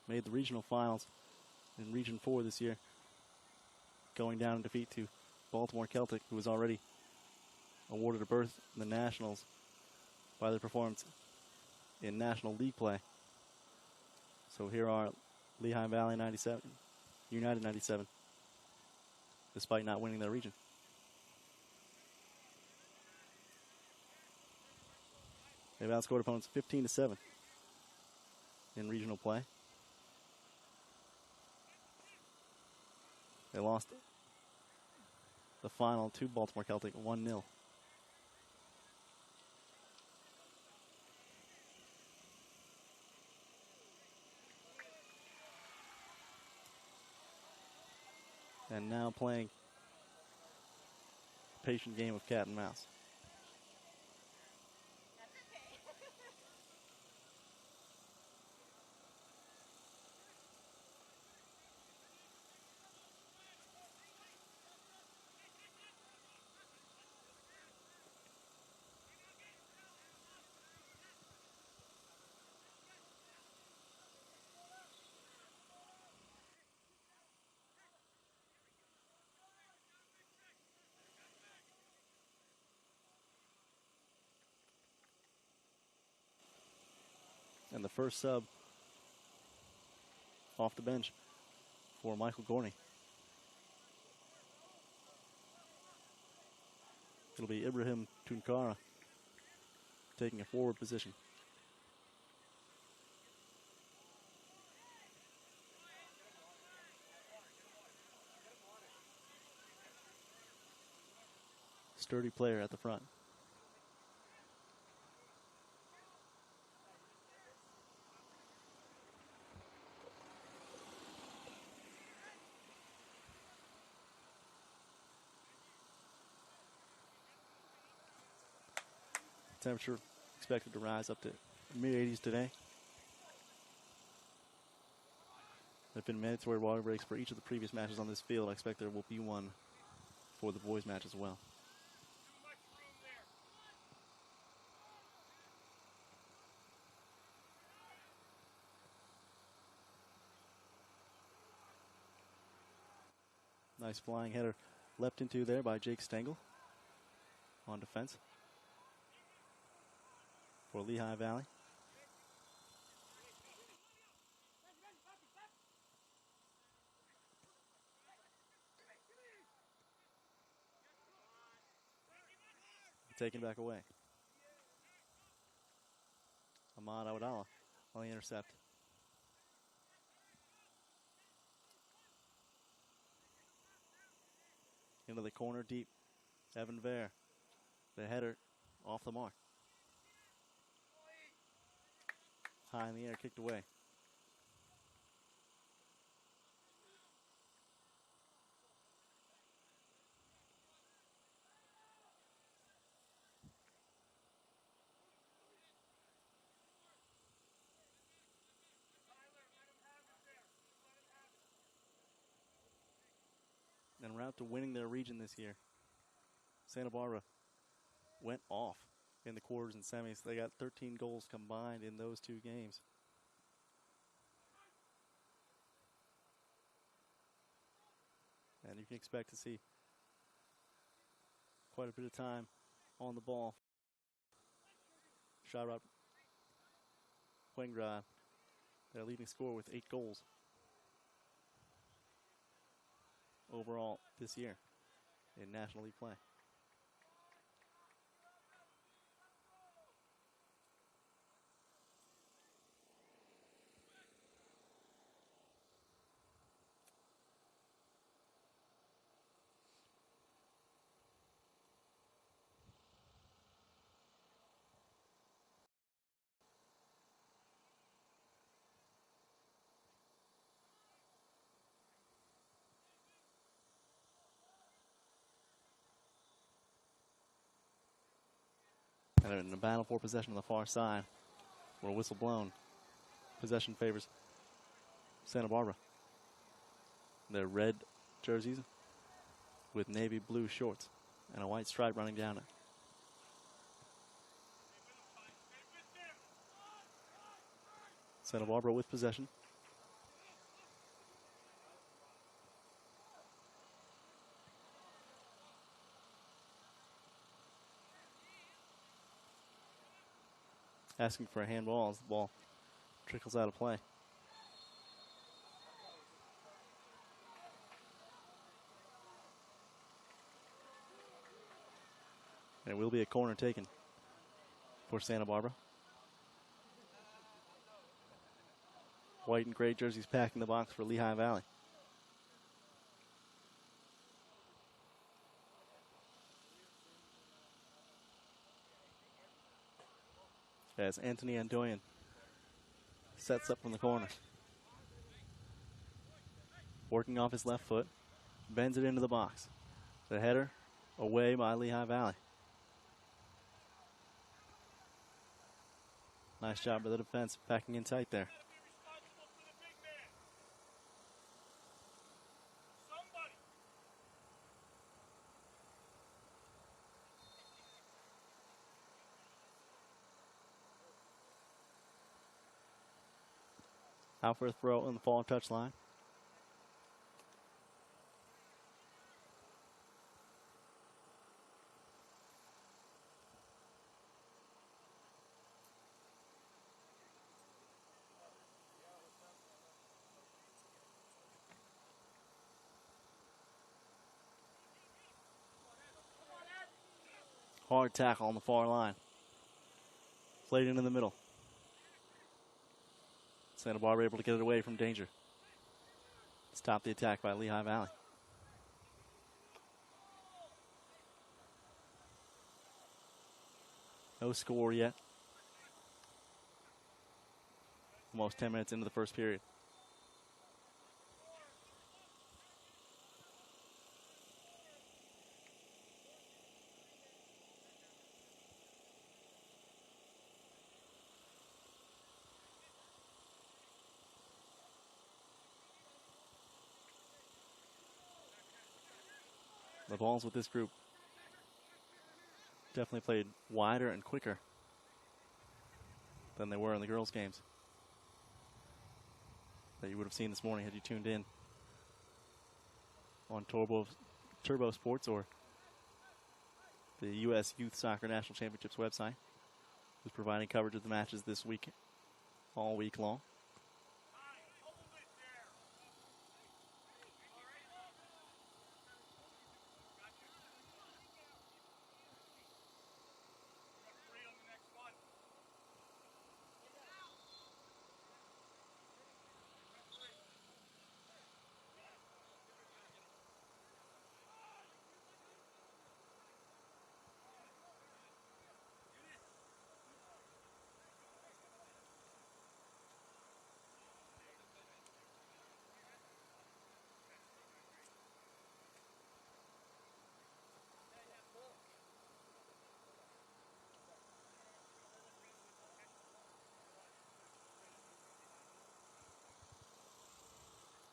made the regional finals in Region 4 this year, going down in defeat to Baltimore Celtic, who was already awarded a berth in the Nationals by their performance in National League play. So here are Lehigh Valley 97, United 97, despite not winning their region. They've outscored opponents 15-7 in regional play. They lost the final to Baltimore Celtic 1-0. And now playing a patient game of cat and mouse. And the first sub off the bench for Michael Gorney. It'll be Ibrahim Tunkara taking a forward position. Sturdy player at the front. Temperature expected to rise up to mid-80s today. There have been mandatory water breaks for each of the previous matches on this field. I expect there will be one for the boys' match as well. Nice flying header leapt into there by Jake Stengel on defense for Lehigh Valley. Taken back away. Ahmad Awadallah on the intercept. Into the corner deep. Evan Vare. The header off the mark. High in the air, kicked away. En route to winning their region this year, Santa Barbara went off in the quarters and semis. They got 13 goals combined in those two games. And you can expect to see quite a bit of time on the ball. Sharad Wengrad, their leading scorer with 8 goals overall this year in National League play. And in a battle for possession on the far side, where a whistle blown. Possession favors Santa Barbara. Their red jerseys with navy blue shorts and a white stripe running down it. Santa Barbara with possession. asking for a handball as the ball trickles out of play. And it will be a corner taken for Santa Barbara. White and gray jerseys packing the box for Lehigh Valley. As Anthony Andoyan sets up from the corner. Working off his left foot, bends it into the box. The header away by Lehigh Valley. Nice job by the defense, backing in tight there. Out for a throw on the far touchline. Hard tackle on the far line. Played into the middle. Santa Barbara able to get it away from danger. Stop the attack by Lehigh Valley. No score yet. Almost 10 minutes into the first period. The balls with this group definitely played wider and quicker than they were in the girls' games that you would have seen this morning had you tuned in on Turbo Sports or the U.S. Youth Soccer National Championships website, who's providing coverage of the matches this week, all week long.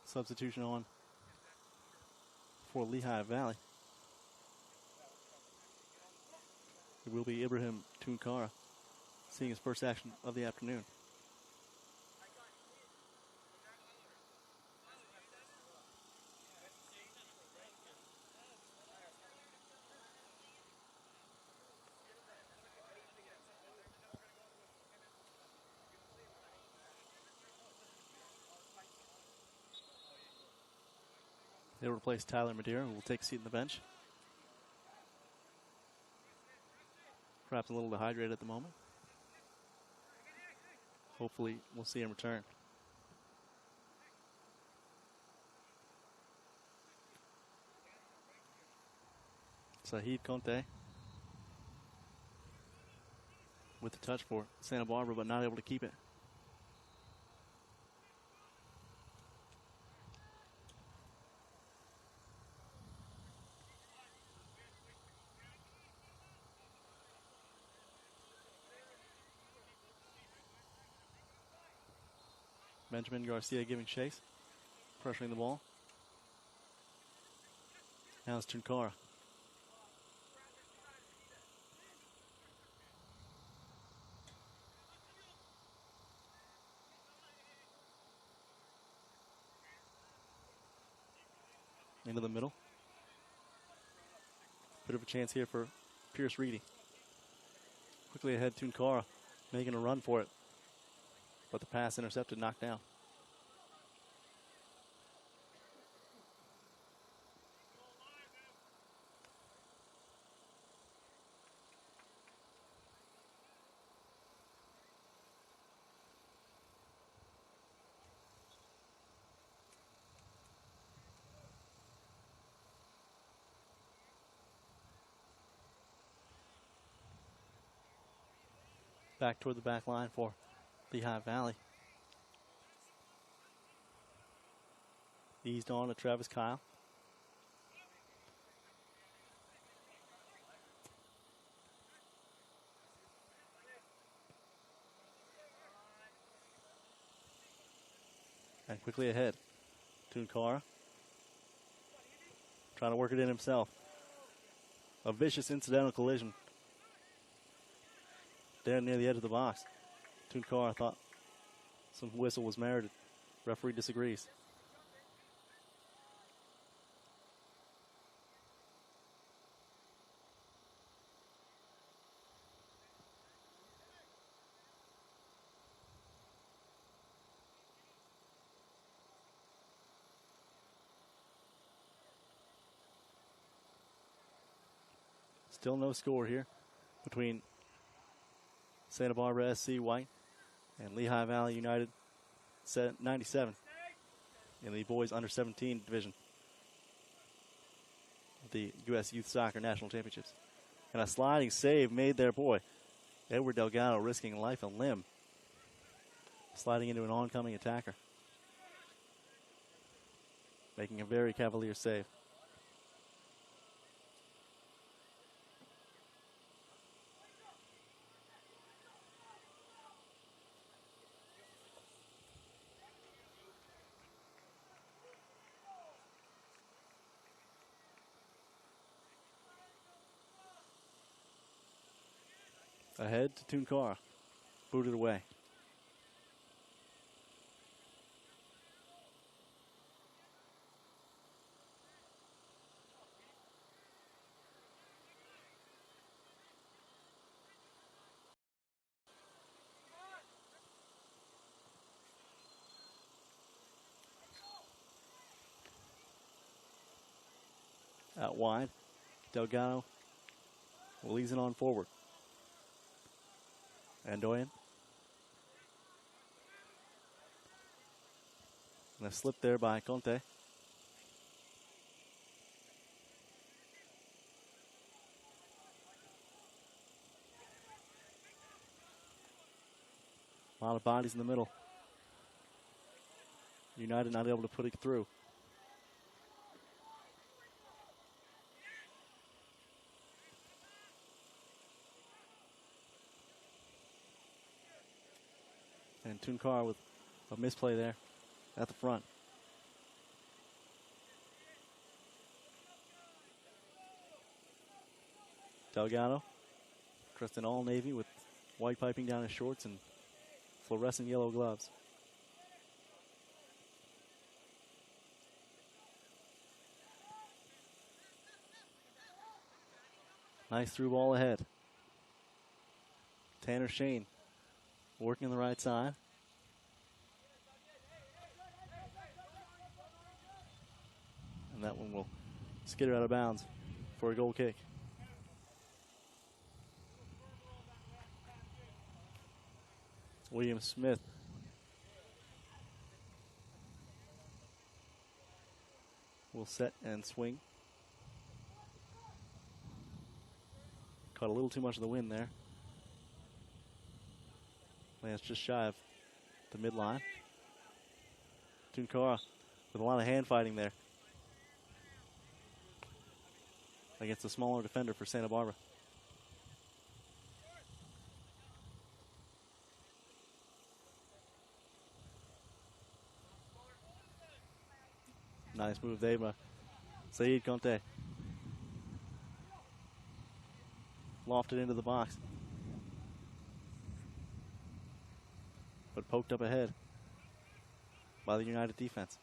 Substitution on for Lehigh Valley. It will be Ibrahim Tunkara seeing his first action of the afternoon. They'll replace Tyler Madeira, who will take a seat on the bench. Perhaps a little dehydrated at the moment. Hopefully, we'll see him return. Sahid Conte with the touch for Santa Barbara, but not able to keep it. Benjamin Garcia giving chase, pressuring the ball. Now it's Tunkara. Into the middle. Bit of a chance here for Pierce Reedy. Quickly ahead, Tunkara making a run for it. But the pass intercepted, knocked down. Back toward the back line for Lehigh Valley. Eased on to Travis Kyle. And quickly ahead. Tunkara trying to work it in himself. A vicious incidental collision there near the edge of the box. Tunkara thought some whistle was merited. Referee disagrees. Still no score here between Santa Barbara SC White and Lehigh Valley United 97 in the boys under 17 division of the U.S. Youth Soccer National Championships. And a sliding save made there, boy. Edward Delgado risking life and limb, sliding into an oncoming attacker, making a very cavalier save. Ahead to Tunkara. Booted away. Out wide. Delgado will ease it on forward. Andoyan. And a slip there by Conte. A lot of bodies in the middle. United not able to put it through. And Tunkara with a misplay there at the front. Delgado, dressed in all navy with white piping down his shorts and fluorescent yellow gloves. Nice through ball ahead. Tanner Shane working on the right side. And that one will skitter out of bounds for a goal kick. William Smith will set and swing. Caught a little too much of the wind there. Lands just shy of the midline. Tunkara with a lot of hand fighting there against a smaller defender for Santa Barbara. Nice move there by Saeed Conte. Lofted into the box, but poked up ahead by the United defense.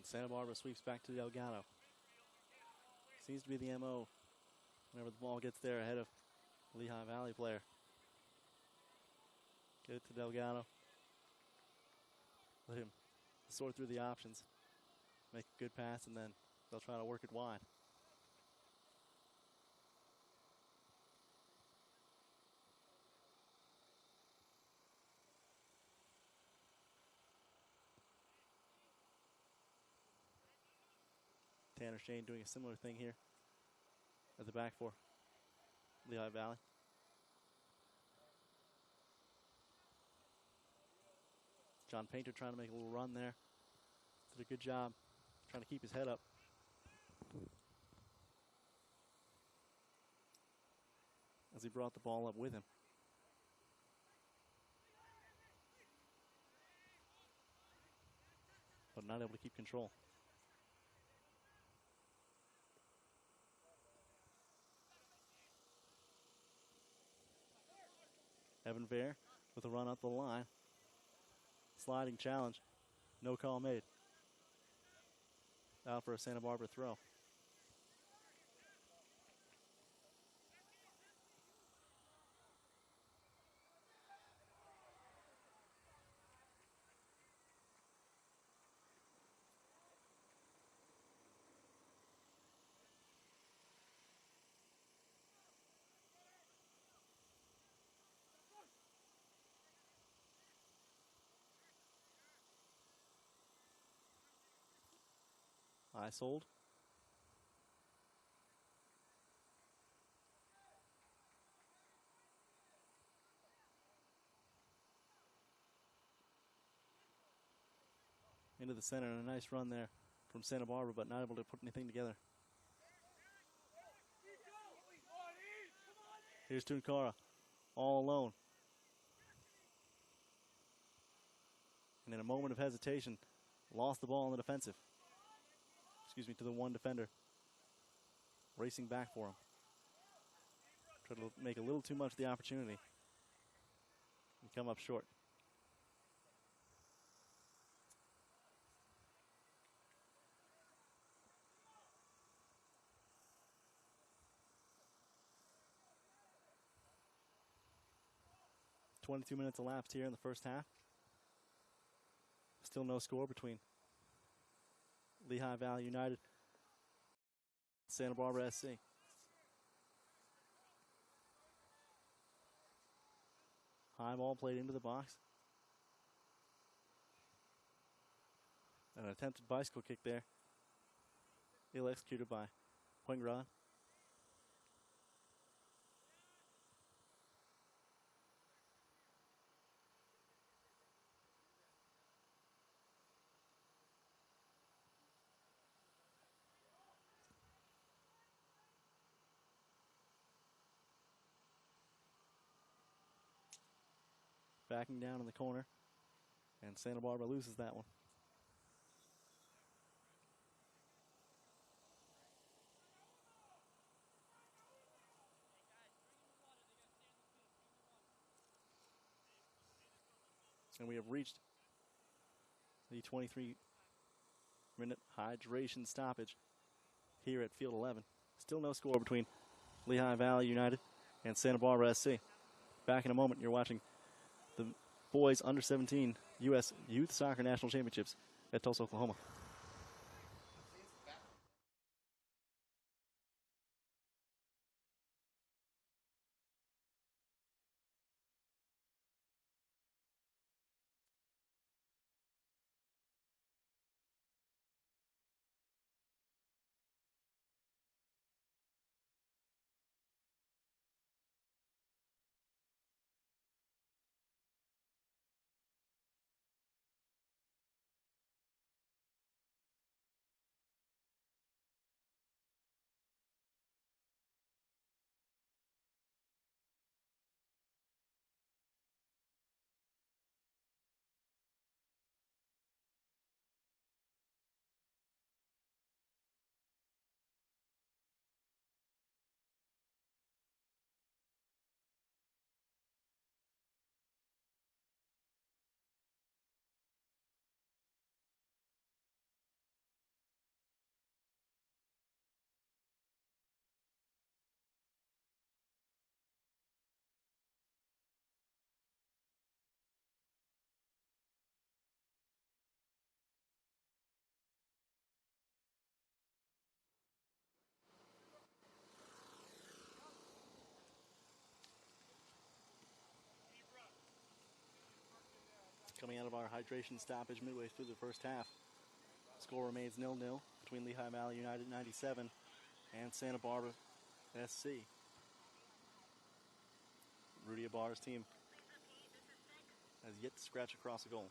And Santa Barbara sweeps back to Delgado. Seems to be the MO whenever the ball gets there ahead of Lehigh Valley player. Get it to Delgado. Let him sort through the options. Make a good pass, and then they'll try to work it wide. Tanner Shane doing a similar thing here at the back for Lehigh Valley. John Painter trying to make a little run there. Did a good job trying to keep his head up. As he brought the ball up with him. But not able to keep control. Evan Vare with a run up the line. Sliding challenge. No call made. Out for a Santa Barbara throw. I sold. Into the center, and a nice run there from Santa Barbara, but not able to put anything together. Here's Tunkara, all alone. And in a moment of hesitation, lost the ball in the defensive. Excuse me, to the one defender. Racing back for him. Tried to make a little too much of the opportunity. And come up short. .22 minutes elapsed here in the first half. Still no score between Lehigh Valley United, Santa Barbara SC. High ball played into the box. An attempted bicycle kick there. Ill executed by Poingrad. Backing down in the corner, and Santa Barbara loses that one. And we have reached the 23-minute hydration stoppage here at Field 11. Still no score between Lehigh Valley United and Santa Barbara SC. Back in a moment, you're watching the boys under 17 U.S. Youth Soccer National Championships at Tulsa, Oklahoma. Coming out of our hydration stoppage midway through the first half. Score remains 0-0 between Lehigh Valley United 97 and Santa Barbara SC. Rudy Ibarra's team has yet to scratch across a goal.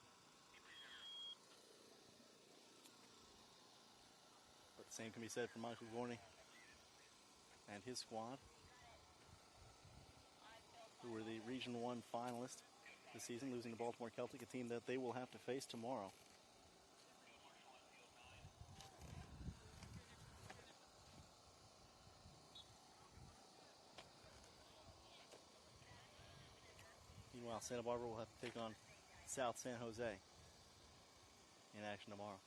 But the same can be said for Michael Gorney and his squad, who were the Region 1 finalists this season, losing to Baltimore Celtic, a team that they will have to face tomorrow. Meanwhile, Santa Barbara will have to take on South San Jose in action tomorrow.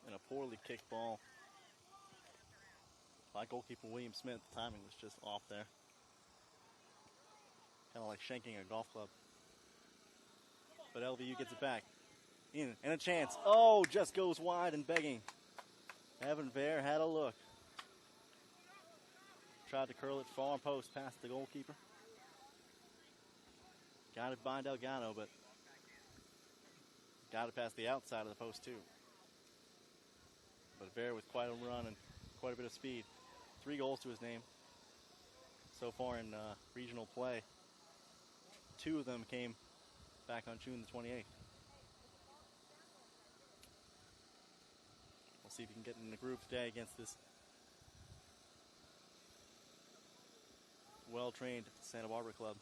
And a poorly kicked ball by goalkeeper William Smith. The timing was just off there. Kind of like shanking a golf club. But LVU gets it back. In, and a chance. Oh, just goes wide and begging. Evan Vare had a look. Tried to curl it far post past the goalkeeper. Got it by Delgado, but got it past the outside of the post too. But Vare with quite a run and quite a bit of speed. 3 goals to his name so far in regional play. 2 of them came back on June the 28th. We'll see if he can get in the groove today against this well-trained Santa Barbara club.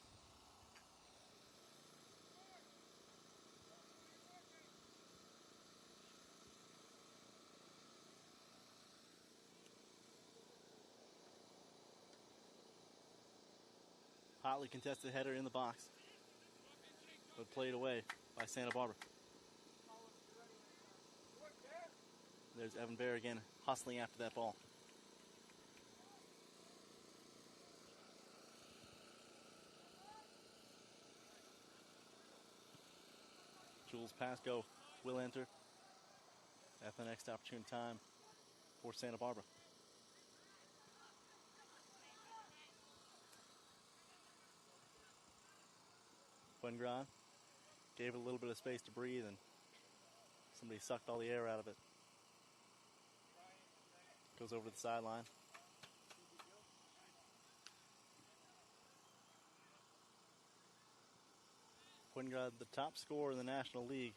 Hotly contested header in the box, but played away by Santa Barbara. There's Evan Bear again, hustling after that ball. Jules Pasco will enter at the next opportune time for Santa Barbara. Fuengran gave it a little bit of space to breathe, and somebody sucked all the air out of it. Goes over the sideline. Fuengran, the top scorer in the National League.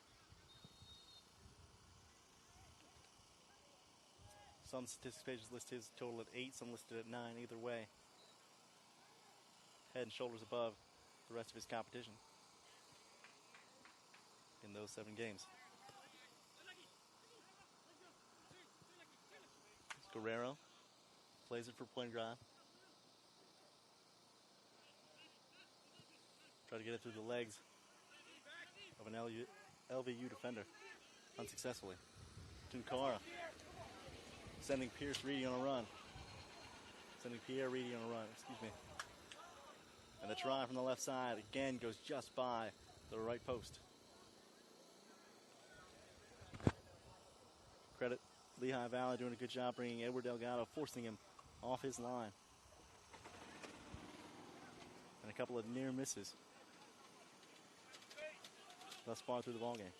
Some statistics pages list his total at 8, some listed at 9. Either way, head and shoulders above the rest of his competition in those 7 games. Guerrero plays it for Fuengran. Try to get it through the legs of an LVU defender, unsuccessfully. Tunkara sending Pierre Reedy on a run. And the try from the left side again goes just by the right post. Credit Lehigh Valley doing a good job bringing Edward Delgado, forcing him off his line. And a couple of near misses thus far through the ballgame.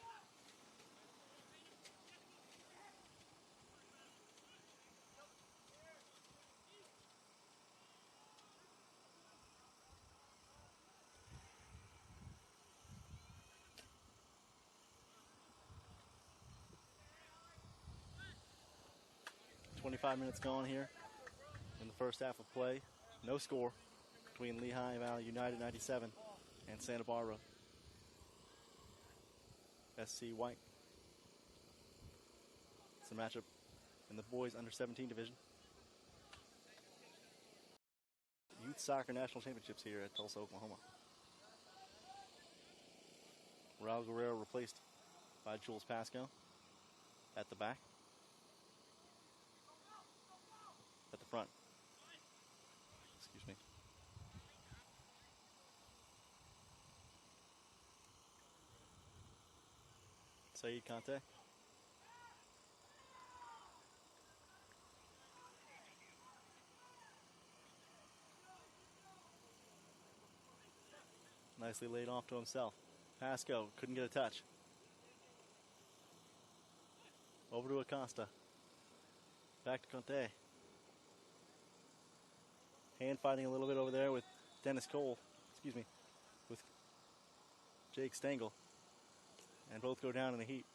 .25 minutes gone here in the first half of play. No score between Lehigh Valley United 97 and Santa Barbara SC White. It's a matchup in the boys under 17 division. Youth Soccer National Championships here at Tulsa, Oklahoma. Raul Guerrero replaced by Jules Pasco at the back. At the front. Excuse me. Saeed Conte Nicely laid off to himself. Pasco couldn't get a touch. Over to Acosta. Back to Conte. Hand fighting a little bit over there with Dennis Cole. Excuse me. With Jake Stengel. And both go down in the heat.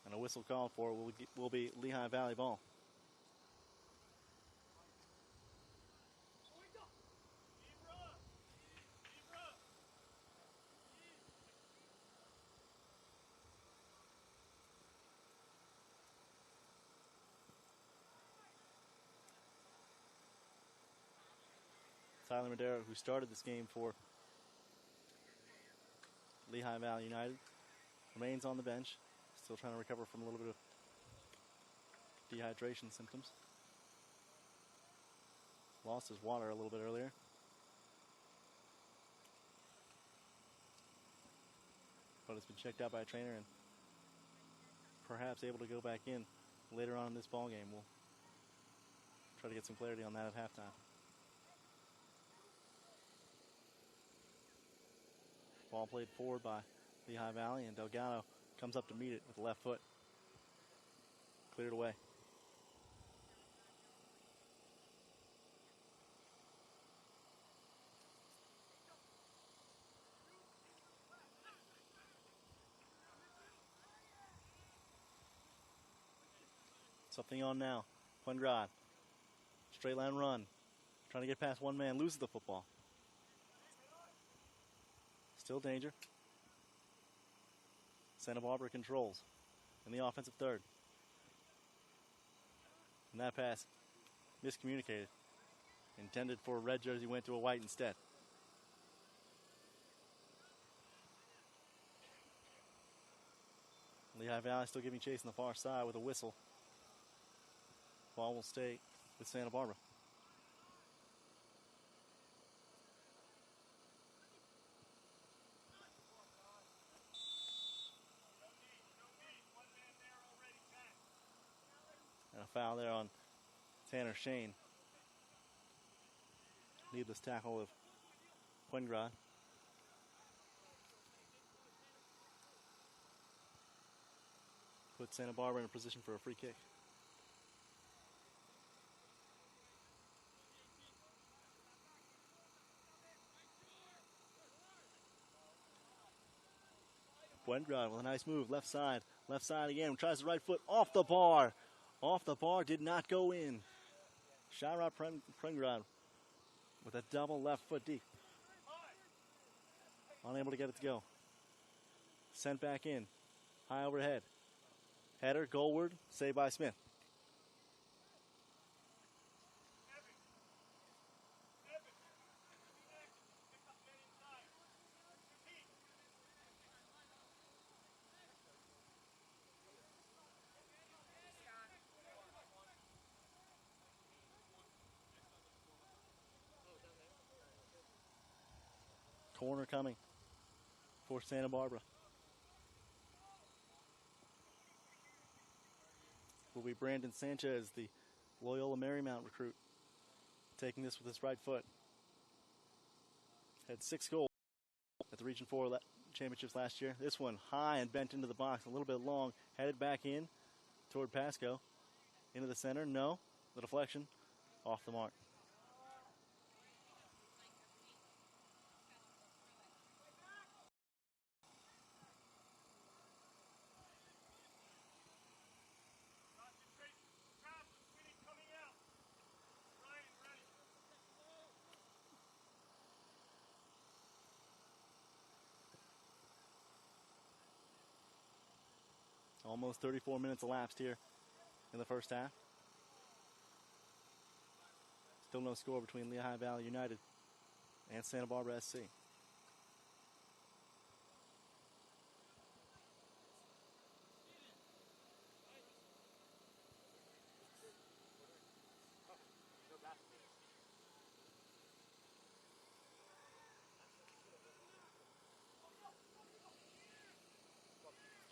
And a whistle called for will be Lehigh Valley ball. Tyler Madera, who started this game for Lehigh Valley United, remains on the bench, still trying to recover from a little bit of dehydration symptoms. Lost his water a little bit earlier. But has been checked out by a trainer and perhaps able to go back in later on in this ball game. We'll try to get some clarity on that at halftime. Ball played forward by Lehigh Valley, and Delgado comes up to meet it with the left foot. Cleared away. Something on now. Pungrad. Straight line run. Trying to get past one man. Loses the football. Still danger. Santa Barbara controls in the offensive third. And that pass miscommunicated. Intended for a red jersey, went to a white instead. Lehigh Valley still giving chase on the far side with a whistle. Ball will stay with Santa Barbara. And a foul there on Tanner Shane. Needless tackle of Quingrad. Put Santa Barbara in a position for a free kick. Quingrad with a nice move, left side again, tries the right foot off the bar. Off the bar, did not go in. Shirot Quingrad with a double left foot deep. Unable to get it to go. Sent back in, high overhead. Header, goalward, saved by Smith. Corner coming for Santa Barbara. Will be Brandon Sanchez, the Loyola Marymount recruit, taking this with his right foot. Had 6 goals at the Region 4 championships last year. This one high and bent into the box, a little bit long, headed back in toward Pasco. Into the center, no. The deflection, off the mark. Almost 34 minutes elapsed here in the first half. Still no score between Lehigh Valley United and Santa Barbara SC.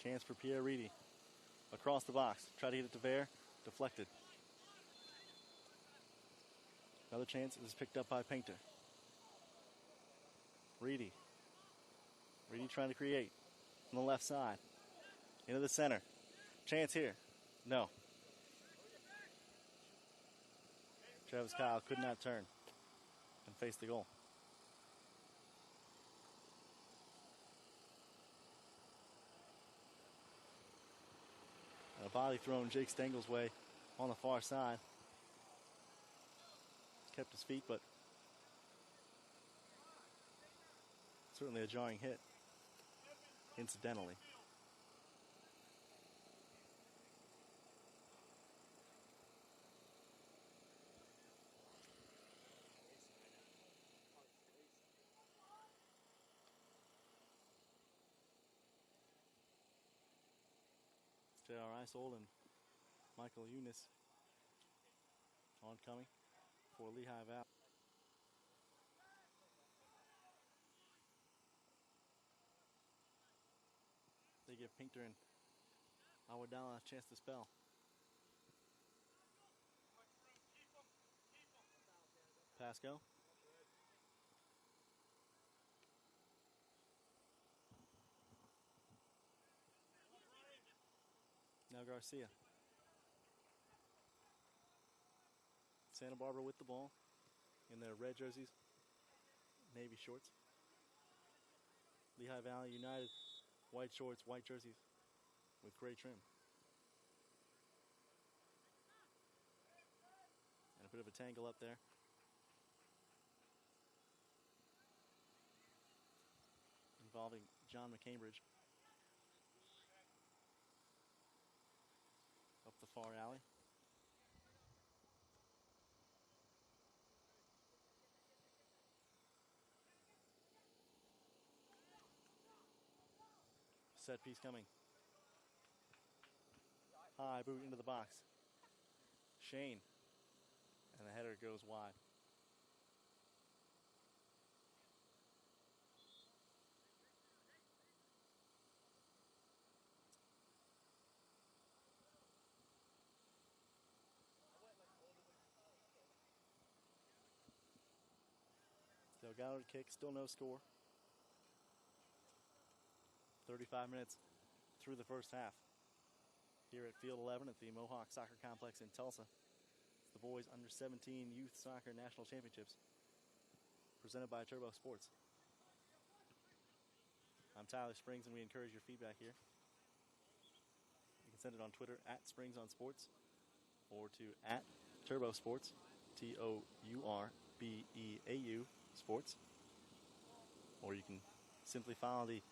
Chance for Pierre Reedy. Across the box. Try to get it to Vare. Deflected. Another chance is picked up by Painter. Reedy. Reedy trying to create on the left side. Into the center. Chance here. No. Travis Kyle could not turn and face the goal. And a body thrown Jake Stengel's way on the far side. Kept his feet, but certainly a jarring hit, incidentally. J.R. Isold and Michael Eunice oncoming for Lehigh Valley. They give Pinker and Awadala a chance to spell. Pasco. Now Garcia. Santa Barbara with the ball in their red jerseys, navy shorts. Lehigh Valley United, white shorts, white jerseys with gray trim. And a bit of a tangle up there. Involving John McCambridge. Up the far alley. Set piece coming. High boot into the box. Shane. And the header goes wide. Delgado to kick, still no score. 35 minutes through the first half. Here at Field 11 at the Mohawk Soccer Complex in Tulsa. It's the boys under 17 Youth Soccer National Championships presented by Turbo Sports. I'm Tyler Springs and we encourage your feedback here. You can send it on Twitter at SpringsOnSports or to at Turbo Sports, TOURBEAU Sports. Or you can simply follow the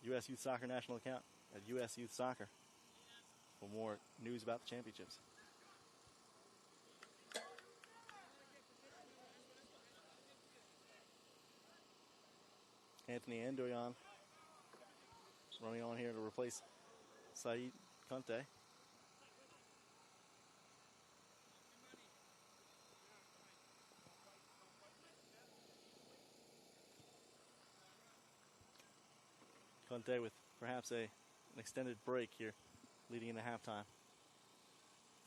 U.S. Youth Soccer National account at U.S. Youth Soccer for more news about the championships. Anthony Andoyan running on here to replace Saeed Conte. Conte with perhaps an extended break here leading into halftime.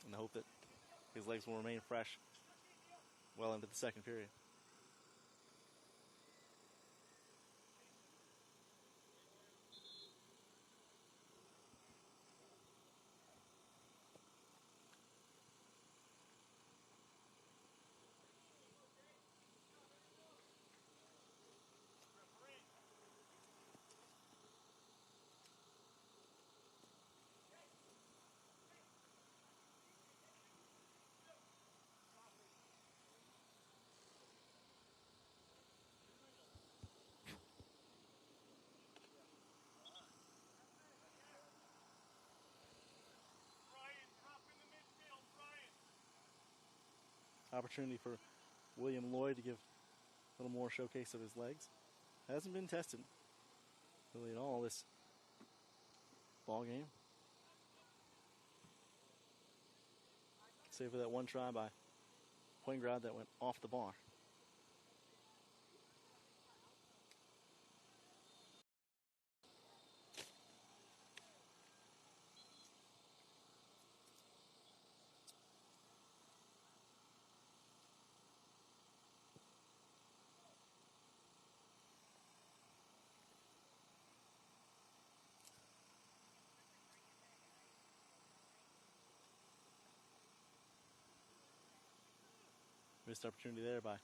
And the hope that his legs will remain fresh well into the second period. Opportunity for William Lloyd to give a little more showcase of his legs. Hasn't been tested really at all this ball game. Save for that one try by Poingrad that went off the bar. Missed opportunity there by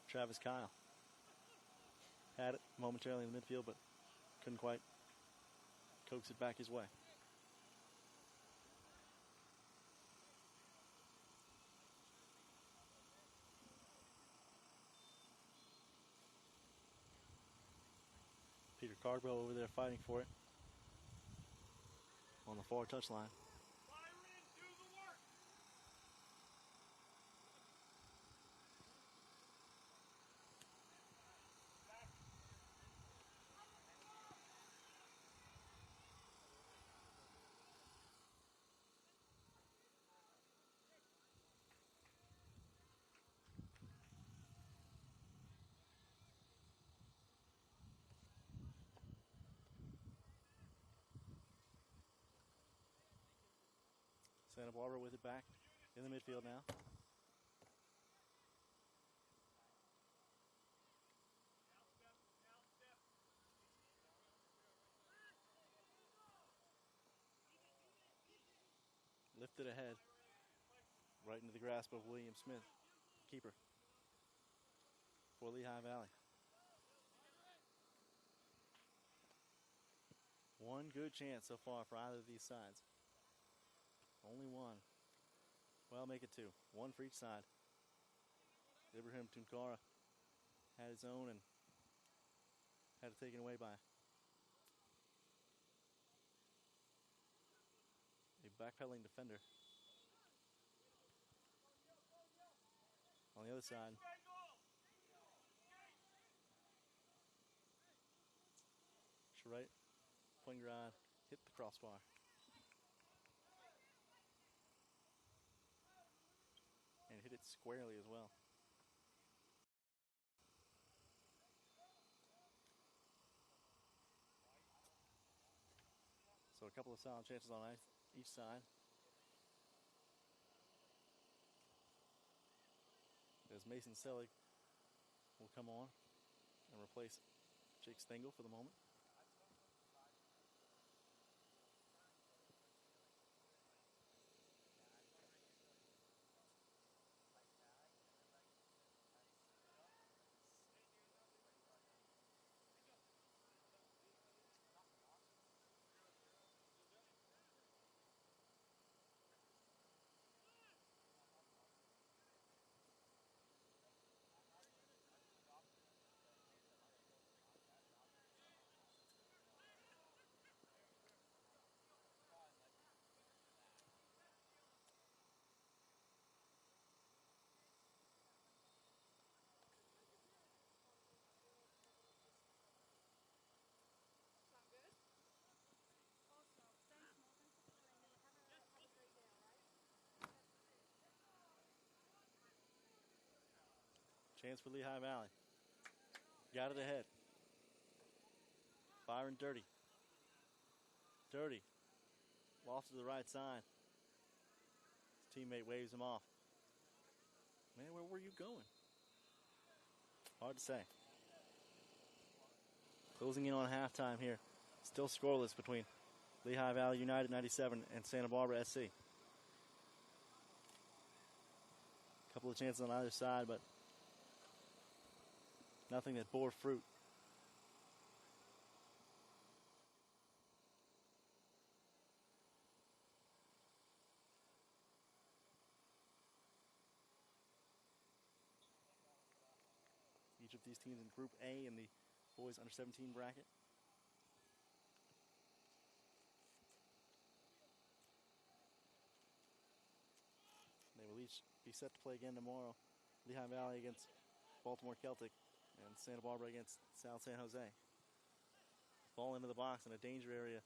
Travis Kyle. Had it momentarily in the midfield, but couldn't quite coax it back his way. Peter Cardwell over there fighting for it on the far touchline. Santa Barbara with it back in the midfield now. Lifted ahead, right into the grasp of William Smith, keeper for Lehigh Valley. One good chance so far for either of these sides. Only one. Well, make it two. One for each side. Ibrahim Tunkara had his own and had it taken away by a backpedaling defender. On the other side, Sharite Poingrad hit the crossbar. And hit it squarely as well. So a couple of solid chances on each side. As Mason Selig will come on and replace Jake Stengel for the moment. Chance for Lehigh Valley. Got it ahead. Firing dirty. Dirty. Lost to the right side. His teammate waves him off. Man, where were you going? Hard to say. Closing in on halftime here. Still scoreless between Lehigh Valley United 97 and Santa Barbara SC. Couple of chances on either side, but nothing that bore fruit. Each of these teams in Group A in the boys under 17 bracket. They will each be set to play again tomorrow. Lehigh Valley against Baltimore Celtic and Santa Barbara against South San Jose. Ball into the box in a danger area,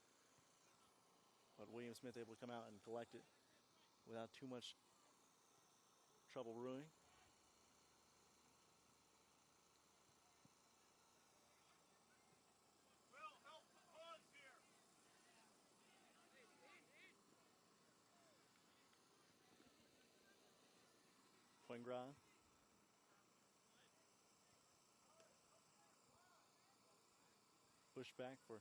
but William Smith able to come out and collect it without too much trouble brewing. Poingrad. Push back for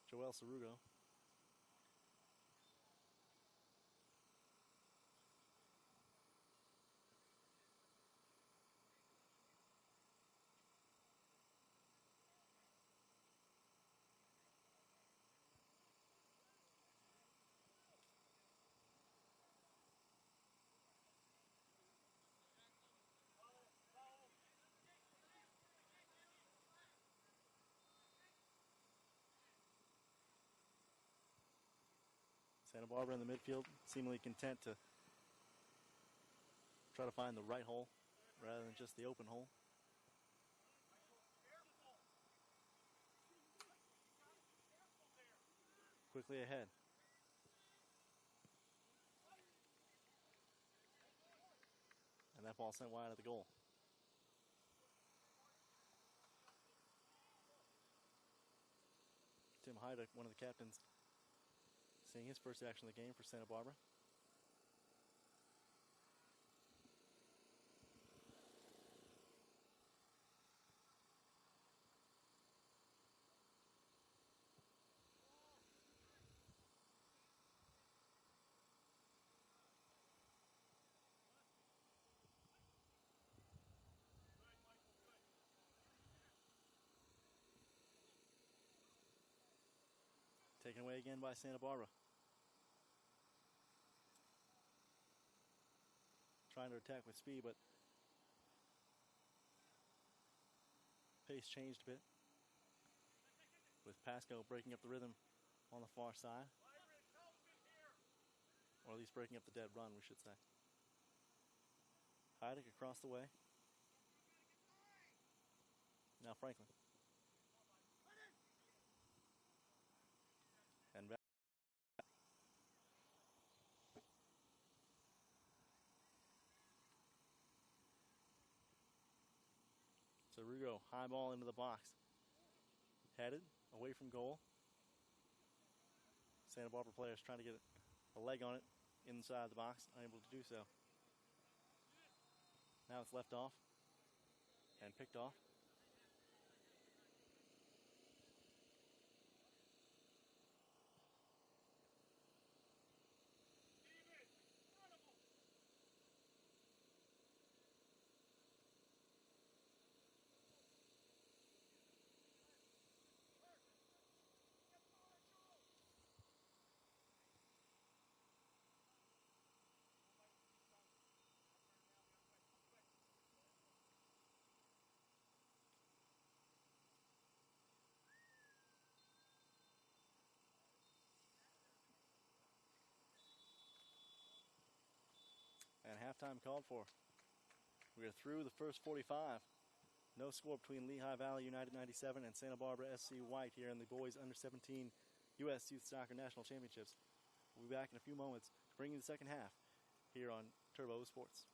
Joel Sarugo. Santa Barbara in the midfield, seemingly content to try to find the right hole rather than just the open hole. Quickly ahead. And that ball sent wide at the goal. Tim Heideck, one of the captains, seeing his first action of the game for Santa Barbara. Taken away again by Santa Barbara. Trying to attack with speed, but pace changed a bit, with Pasco breaking up the rhythm on the far side. Or at least breaking up the dead run, we should say. Heideck across the way. Now Franklin. And back. So Rugo, high ball into the box. Headed away from goal. Santa Barbara players trying to get a leg on it inside the box, unable to do so. Now it's left off and picked off. And halftime called for. We are through the first 45. No score between Lehigh Valley United 97 and Santa Barbara SC White here in the boys under 17 U.S. Youth Soccer National Championships. We'll be back in a few moments to bring you the second half here on Turbo Sports.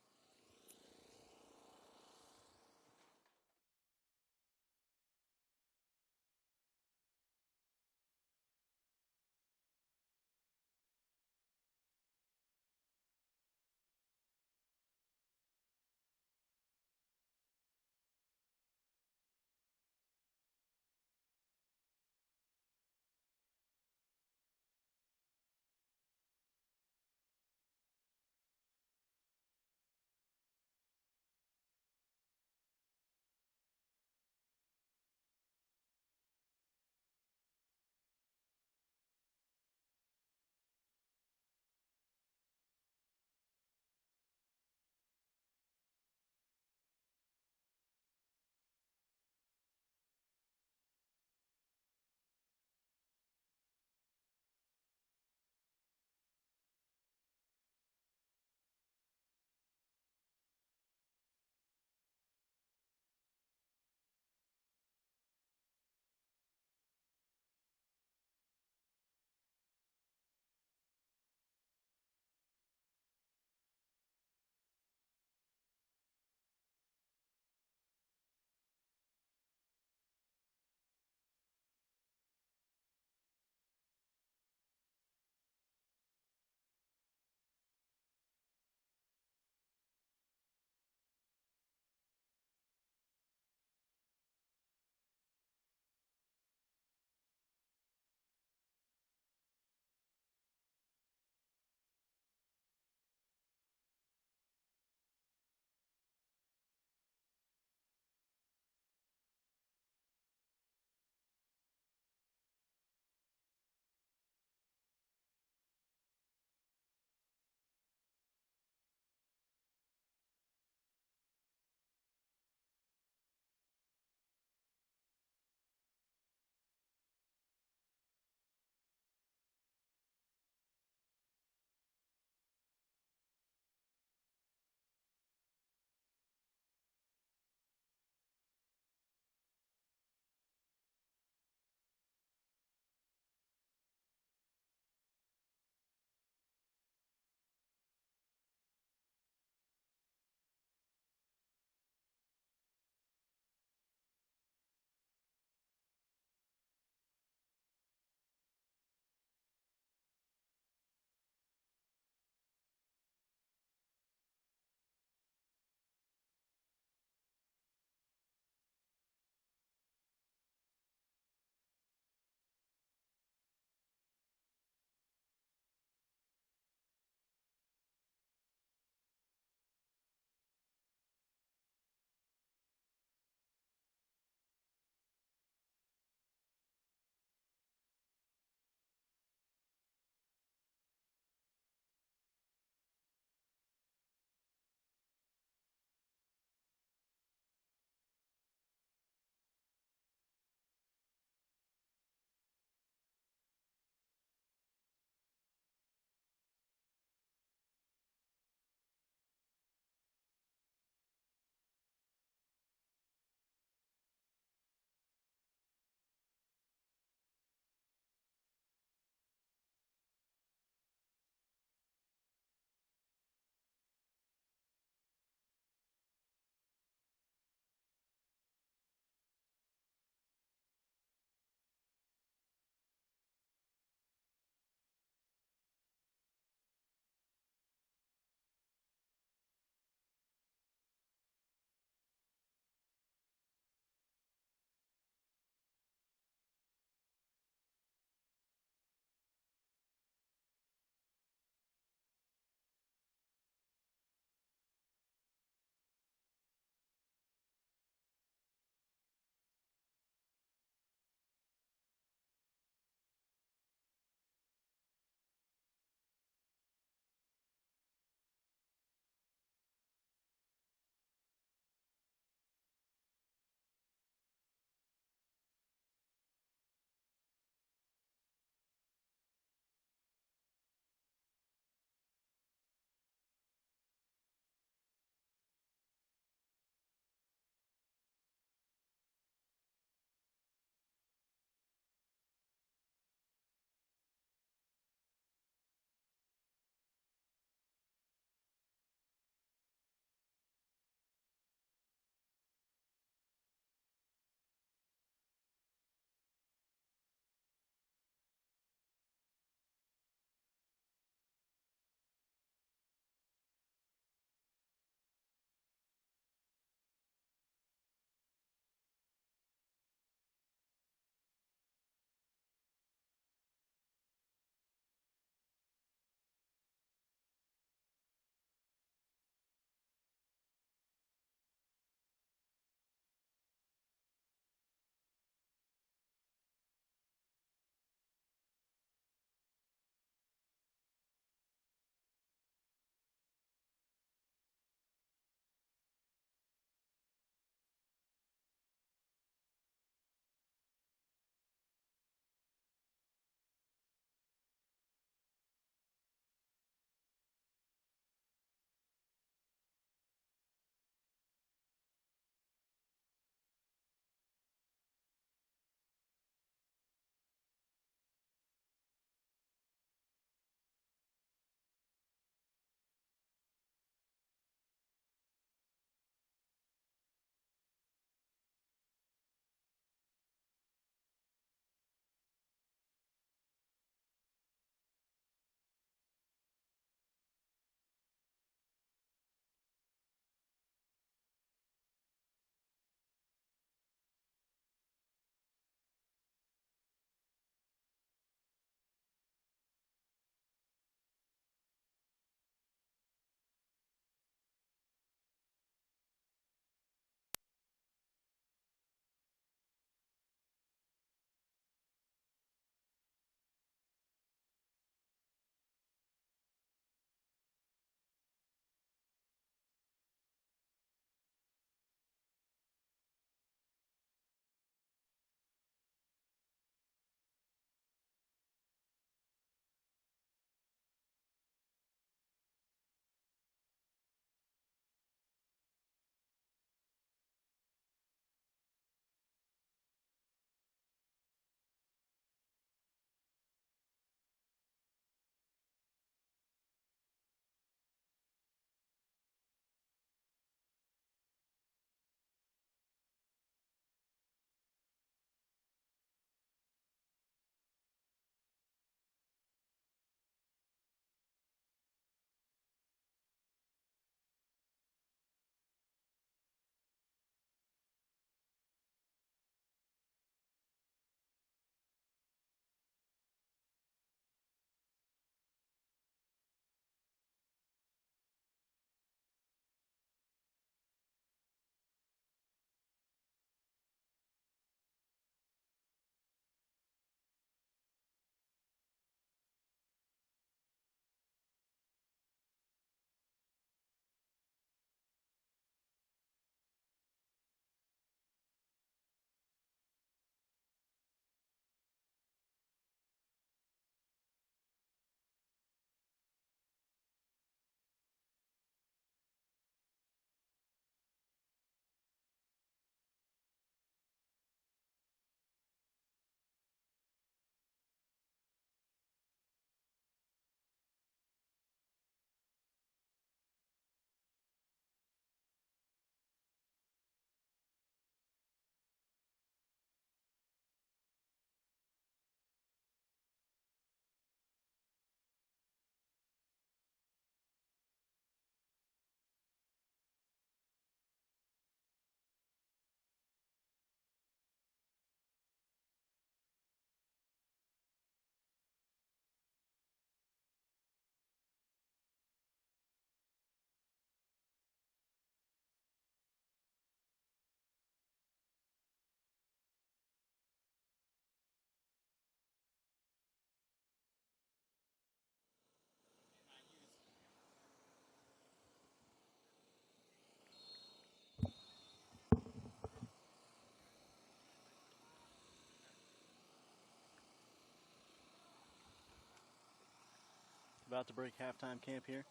about to break halftime camp here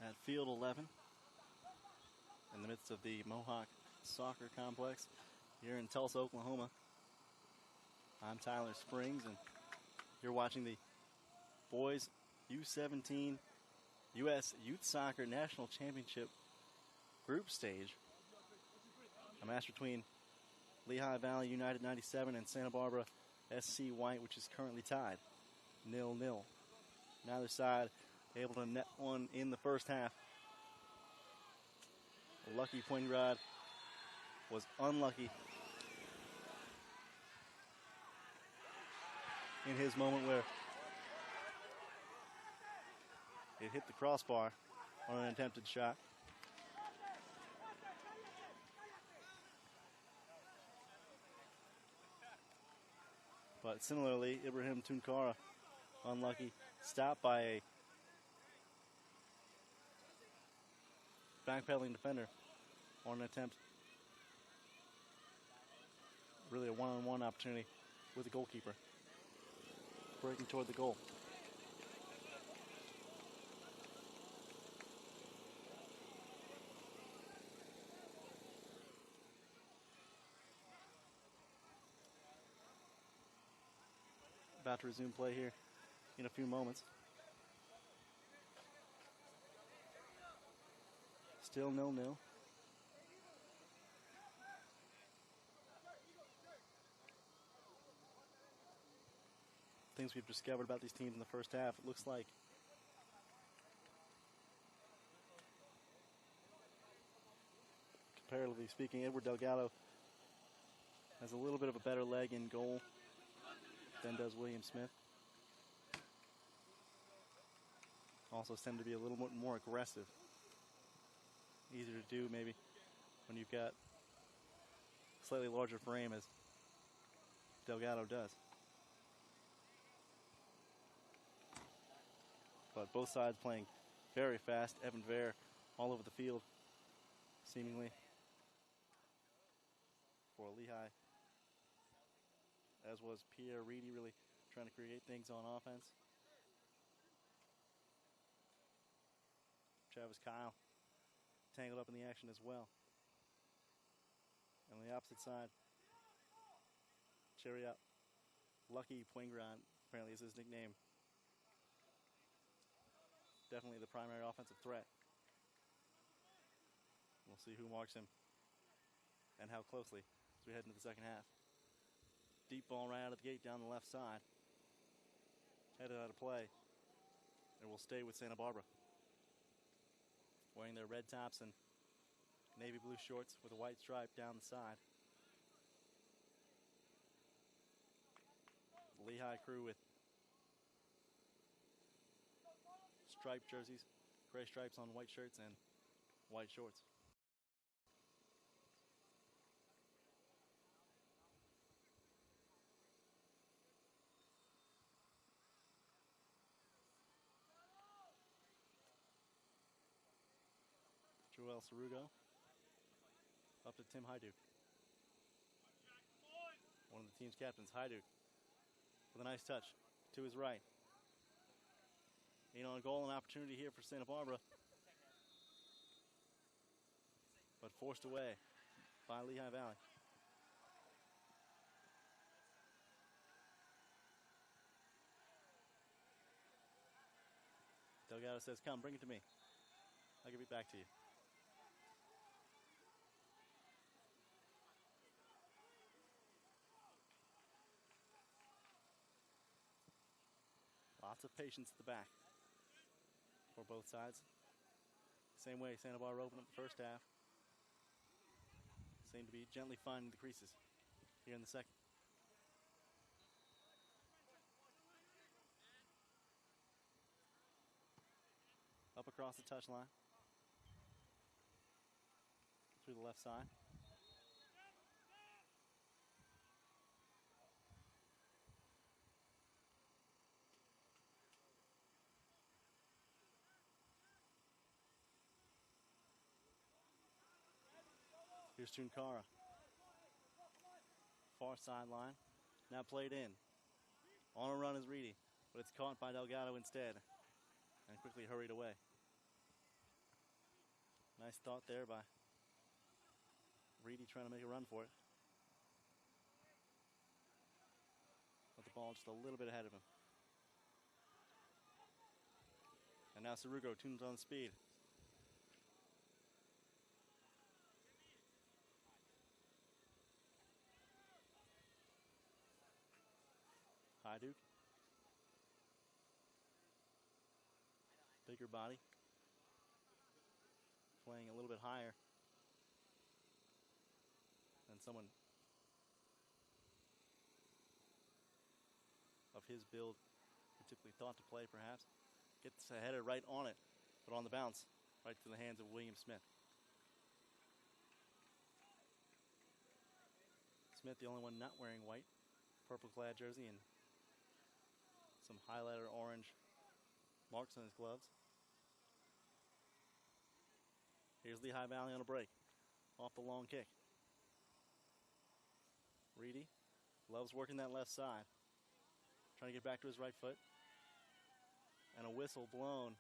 at Field 11 in the midst of the Mohawk Soccer Complex here in Tulsa, Oklahoma. I'm Tyler Springs, and you're watching the Boys U17 U.S. Youth Soccer National Championship group stage. A match between Lehigh Valley United 97 and Santa Barbara SC White, which is currently tied 0-0. Neither side able to net one in the first half. Lucky Poingrad was unlucky in his moment where it hit the crossbar on an attempted shot. But similarly, Ibrahim Tunkara, unlucky, stopped by a backpedaling defender on an attempt. Really a one-on-one opportunity with the goalkeeper. Breaking toward the goal. About to resume play here in a few moments. Still 0-0. Things we've discovered about these teams in the first half, it looks like comparatively speaking, Edward Delgado has a little bit of a better leg in goal than does William Smith. Also tend to be a little bit more aggressive. Easier to do maybe when you've got a slightly larger frame as Delgado does. But both sides playing very fast. Evan Vare all over the field, seemingly, for Lehigh. As was Pierre Reedy, really trying to create things on offense. Travis Kyle tangled up in the action as well. And on the opposite side, Chariot Lucky Poingran, apparently is his nickname. Definitely the primary offensive threat. We'll see who marks him and how closely as we head into the second half. Deep ball right out of the gate down the left side. Headed out of play. And will stay with Santa Barbara. Wearing their red tops and navy blue shorts with a white stripe down the side. The Lehigh crew with striped jerseys, gray stripes on white shirts and white shorts. Joel Sarugo up to Tim Hyduk. One of the team's captains, Hyduk, with a nice touch to his right. On goal, an opportunity here for Santa Barbara, but forced away by Lehigh Valley. Delgado says, come, bring it to me. I'll give it back to you. Lots of patience at the back for both sides. Same way Santa Barbara opened up the first half. Seem to be gently finding the creases here in the second. Up across the touchline. Through the left side. Here's Tunkara. Far sideline. Now played in. On a run is Reedy, but it's caught by Delgado instead. and quickly hurried away. Nice thought there by Reedy trying to make a run for it. But the ball just a little bit ahead of him. And now Sarugo tunes on speed. Duke. Bigger body. Playing a little bit higher than someone of his build who typically thought to play, perhaps. Gets a header right on it, but on the bounce, right to the hands of William Smith. Smith, the only one not wearing white, purple clad jersey and some highlighter orange marks on his gloves. Here's Lehigh Valley on a break, off the long kick. Reedy loves working that left side, trying to get back to his right foot. And a whistle blown.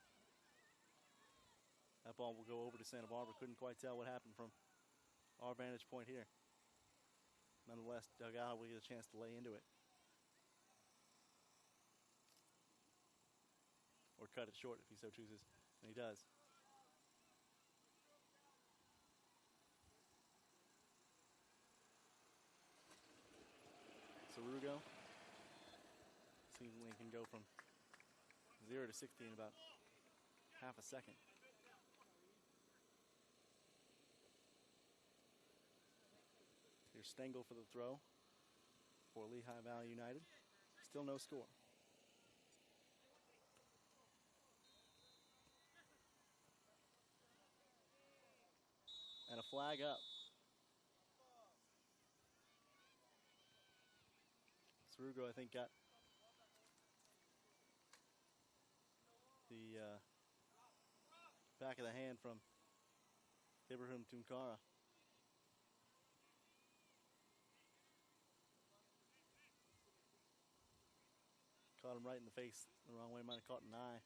That ball will go over to Santa Barbara. Couldn't quite tell what happened from our vantage point here. Nonetheless, Delgado will get a chance to lay into it. Or cut it short if he so chooses. And he does. Sarugo seemingly can go from 0 to 60 in about half a second. Here's Stengel for the throw for Lehigh Valley United. Still no score. And a flag up. Sarugo, I think, got the back of the hand from Ibrahim Tunkara. Caught him right in the face the wrong way, might have caught an eye.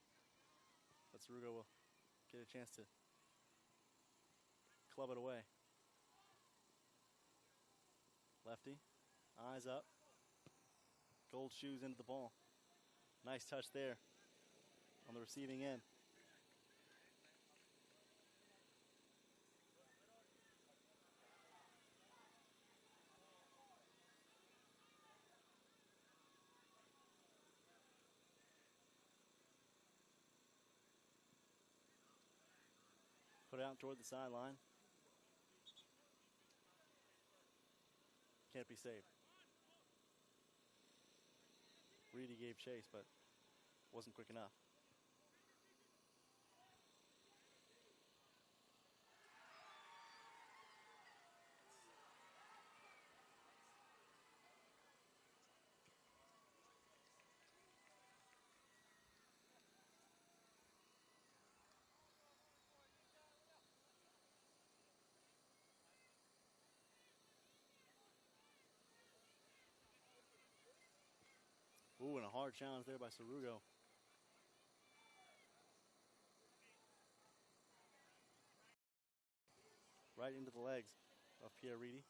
But Sarugo will get a chance to club it away. Lefty, eyes up. Gold shoes into the ball. Nice touch there on the receiving end. Put out toward the sideline. Can't be saved. Reedy gave chase, but wasn't quick enough. Ooh, and a hard challenge there by Sarugo. Right into the legs of Pierre Reedy.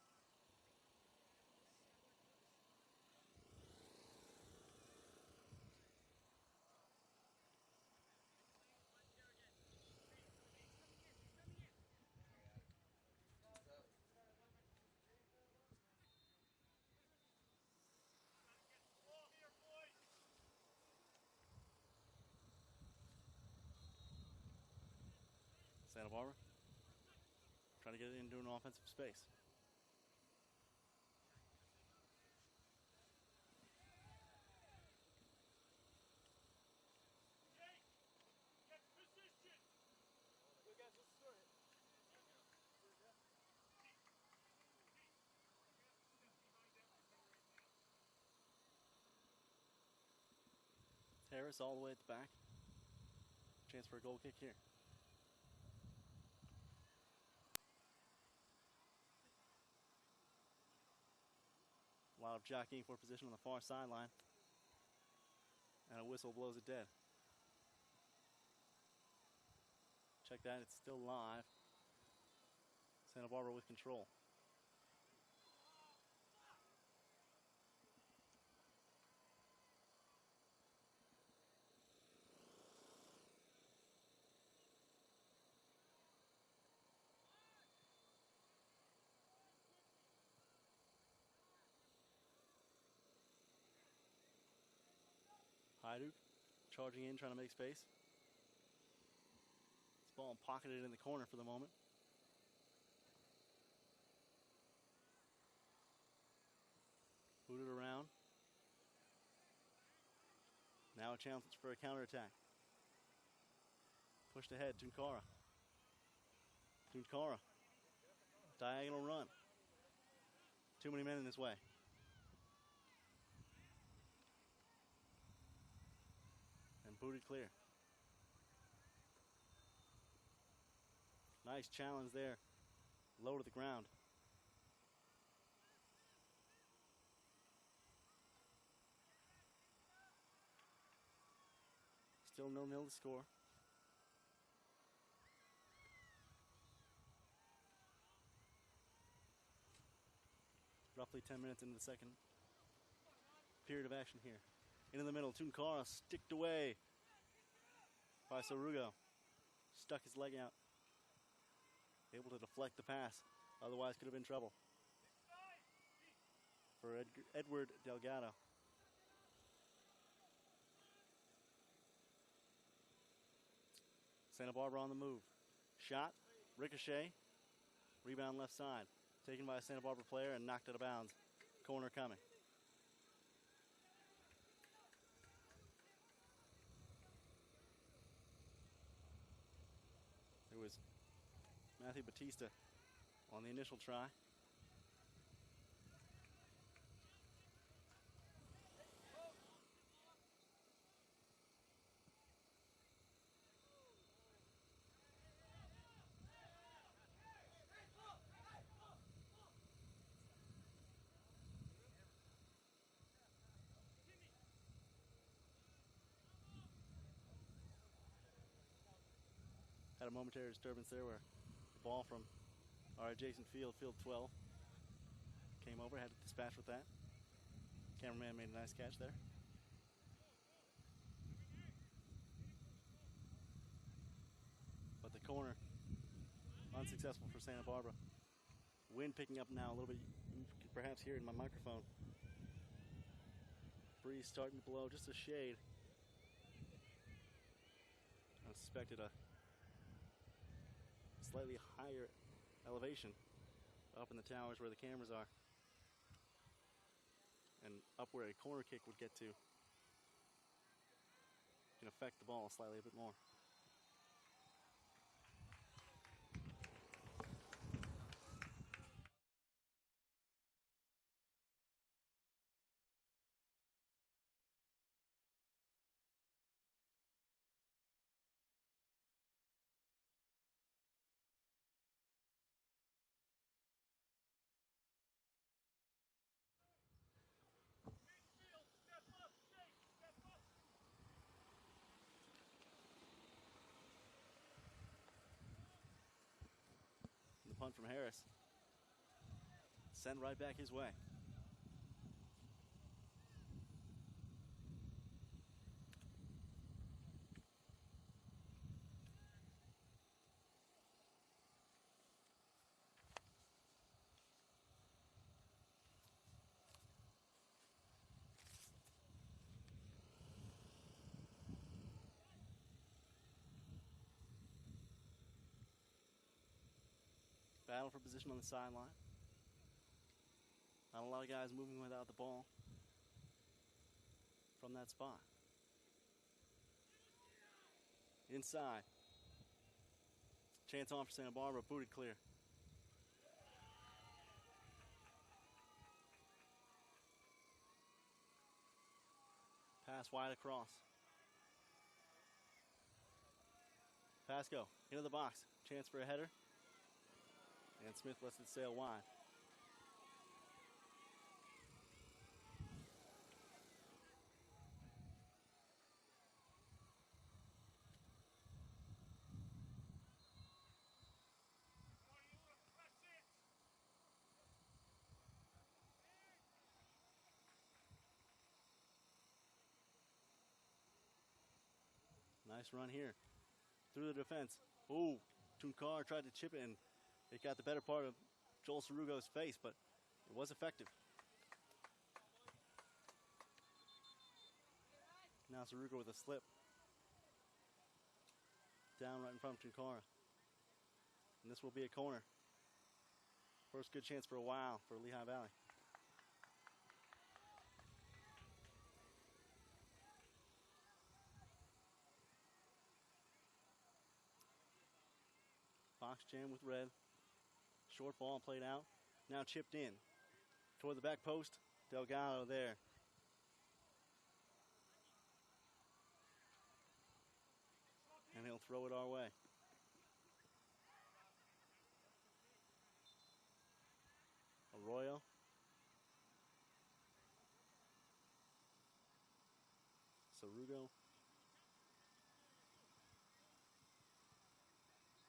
Santa Barbara trying to get it into an offensive space. Harris all the way at the back. Chance for a goal kick here. A lot of jockeying for position on the far sideline. And a whistle blows it dead. Check that, it's still live. Santa Barbara with control. Hajduk charging in, trying to make space. This ball pocketed in the corner for the moment. Booted around. Now a challenge for a counterattack. Pushed ahead, Tunkara. Tunkara. Diagonal run. Too many men in his way. And booted clear. Nice challenge there. Low to the ground. Still 0-0 to score. Roughly 10 minutes into the second period of action here. Into the middle, Tunkara sticked away by Sarugo. Stuck his leg out. Able to deflect the pass. Otherwise could have been trouble for Edward Delgado. Santa Barbara on the move. Shot, ricochet, rebound left side. Taken by a Santa Barbara player and knocked out of bounds. Corner coming. There was Matthew Batista on the initial try. Had a momentary disturbance there where the ball from our adjacent field, field 12, came over, had to dispatch with that. Cameraman made a nice catch there. But the corner, unsuccessful for Santa Barbara. Wind picking up now a little bit. You can perhaps hear it in my microphone. Breeze starting to blow just a shade. I suspected a slightly higher elevation up in the towers where the cameras are, and up where a corner kick would get to can affect the ball slightly a bit more. The punt from Harris. Sent right back his way. Battle for position on the sideline. Not a lot of guys moving without the ball from that spot. Inside. Chance on for Santa Barbara, booted clear. Pass wide across. Pasco into the box. Chance for a header. And Smith lets it sail wide. Nice run here. Through the defense. Ooh, Tunkar tried to chip it, and it got the better part of Joel Sarugo's face, but it was effective. Now Sarugo with a slip. Down right in front of Tunkara. And this will be a corner. First good chance for a while for Lehigh Valley. Box jam with red. Short ball played out. Now chipped in. Toward the back post. Delgado there. And he'll throw it our way. Arroyo. Sarugo.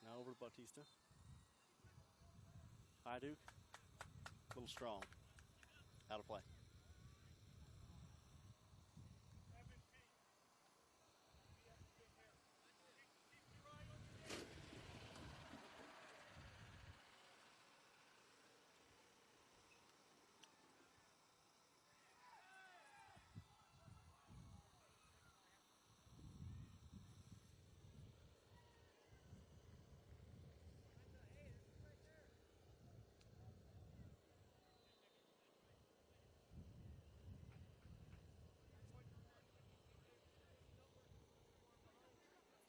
Now over to Bautista. Hajduk. A little strong. Out of play.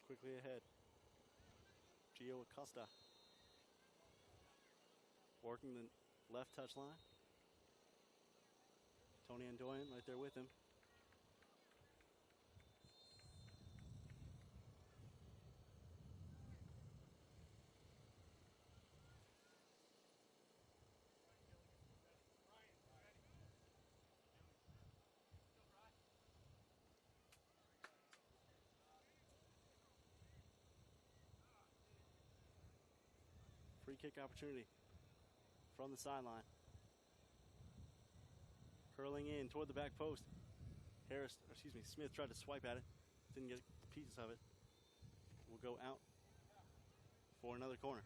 Quickly ahead. Gio Acosta. Working the left touch line. Tony Andoyan right there with him. Free kick opportunity from the sideline. Curling in toward the back post. Smith tried to swipe at it. Didn't get pieces of it. Will go out for another corner.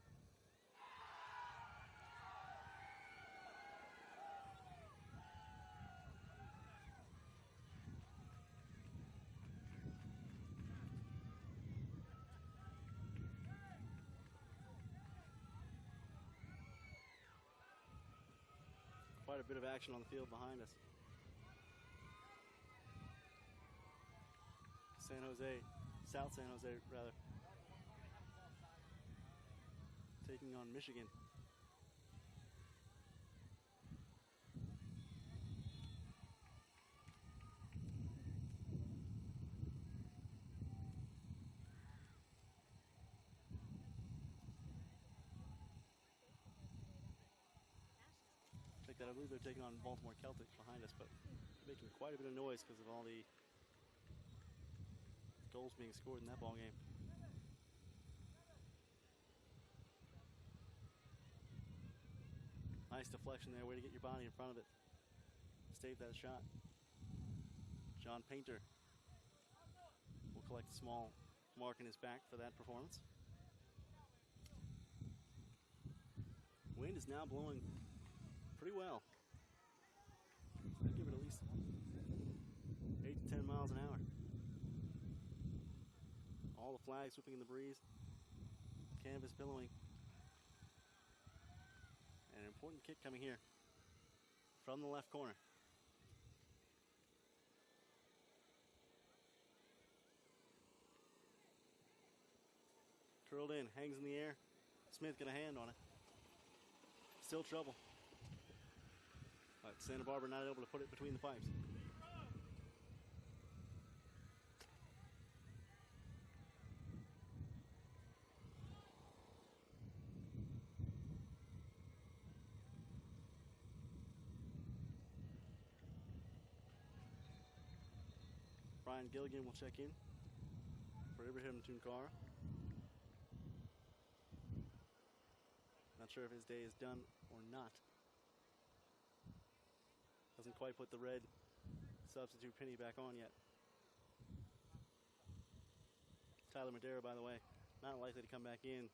Quite a bit of action on the field behind us. South San Jose rather, taking on Michigan. I believe they're taking on Baltimore Celtic behind us, but making quite a bit of noise because of all the goals being scored in that ball game. Nice deflection there, way to get your body in front of it. Stave that shot. John Painter will collect a small mark in his back for that performance. Wind is now blowing pretty well. I'd give it at least 8 to 10 miles an hour. All the flags whipping in the breeze. Canvas billowing. And an important kick coming here from the left corner. Curled in, hangs in the air. Smith got a hand on it. Still trouble. But Santa Barbara not able to put it between the pipes. Brian Gilligan will check in for Ibrahim Tunkara. Not sure if his day is done or not. Doesn't quite put the red substitute penny back on yet. Tyler Madera, by the way, not likely to come back in.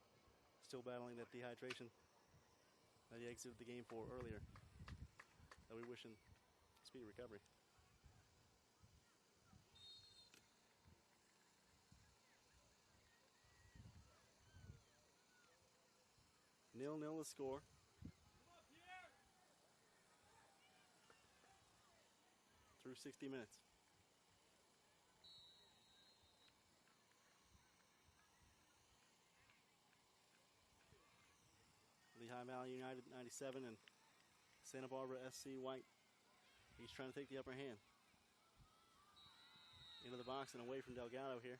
Still battling that dehydration that he exited the game for earlier. So we wish him speedy recovery. Nil-nil the score. Through 60 minutes. Lehigh Valley United 97 and Santa Barbara SC White. He's trying to take the upper hand. Into the box and away from Delgado here.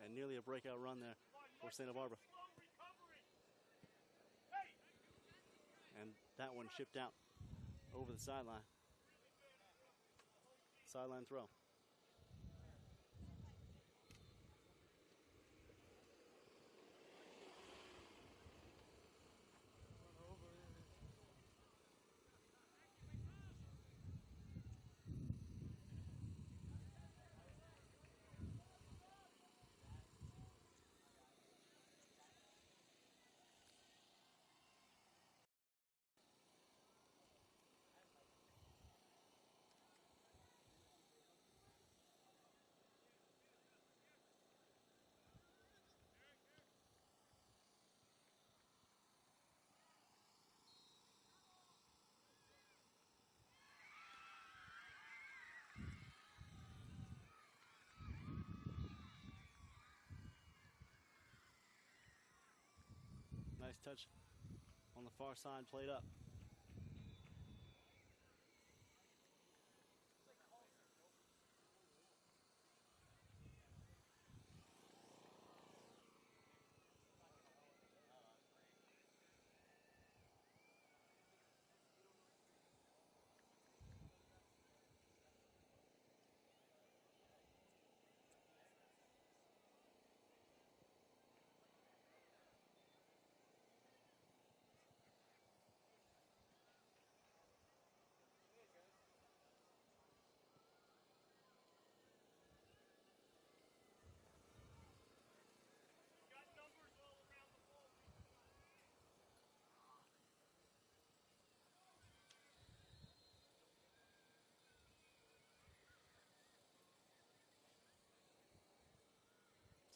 And nearly a breakout run there for Santa Barbara. And that one chipped out over the sideline. Sideline throw. Nice touch on the far side, played up.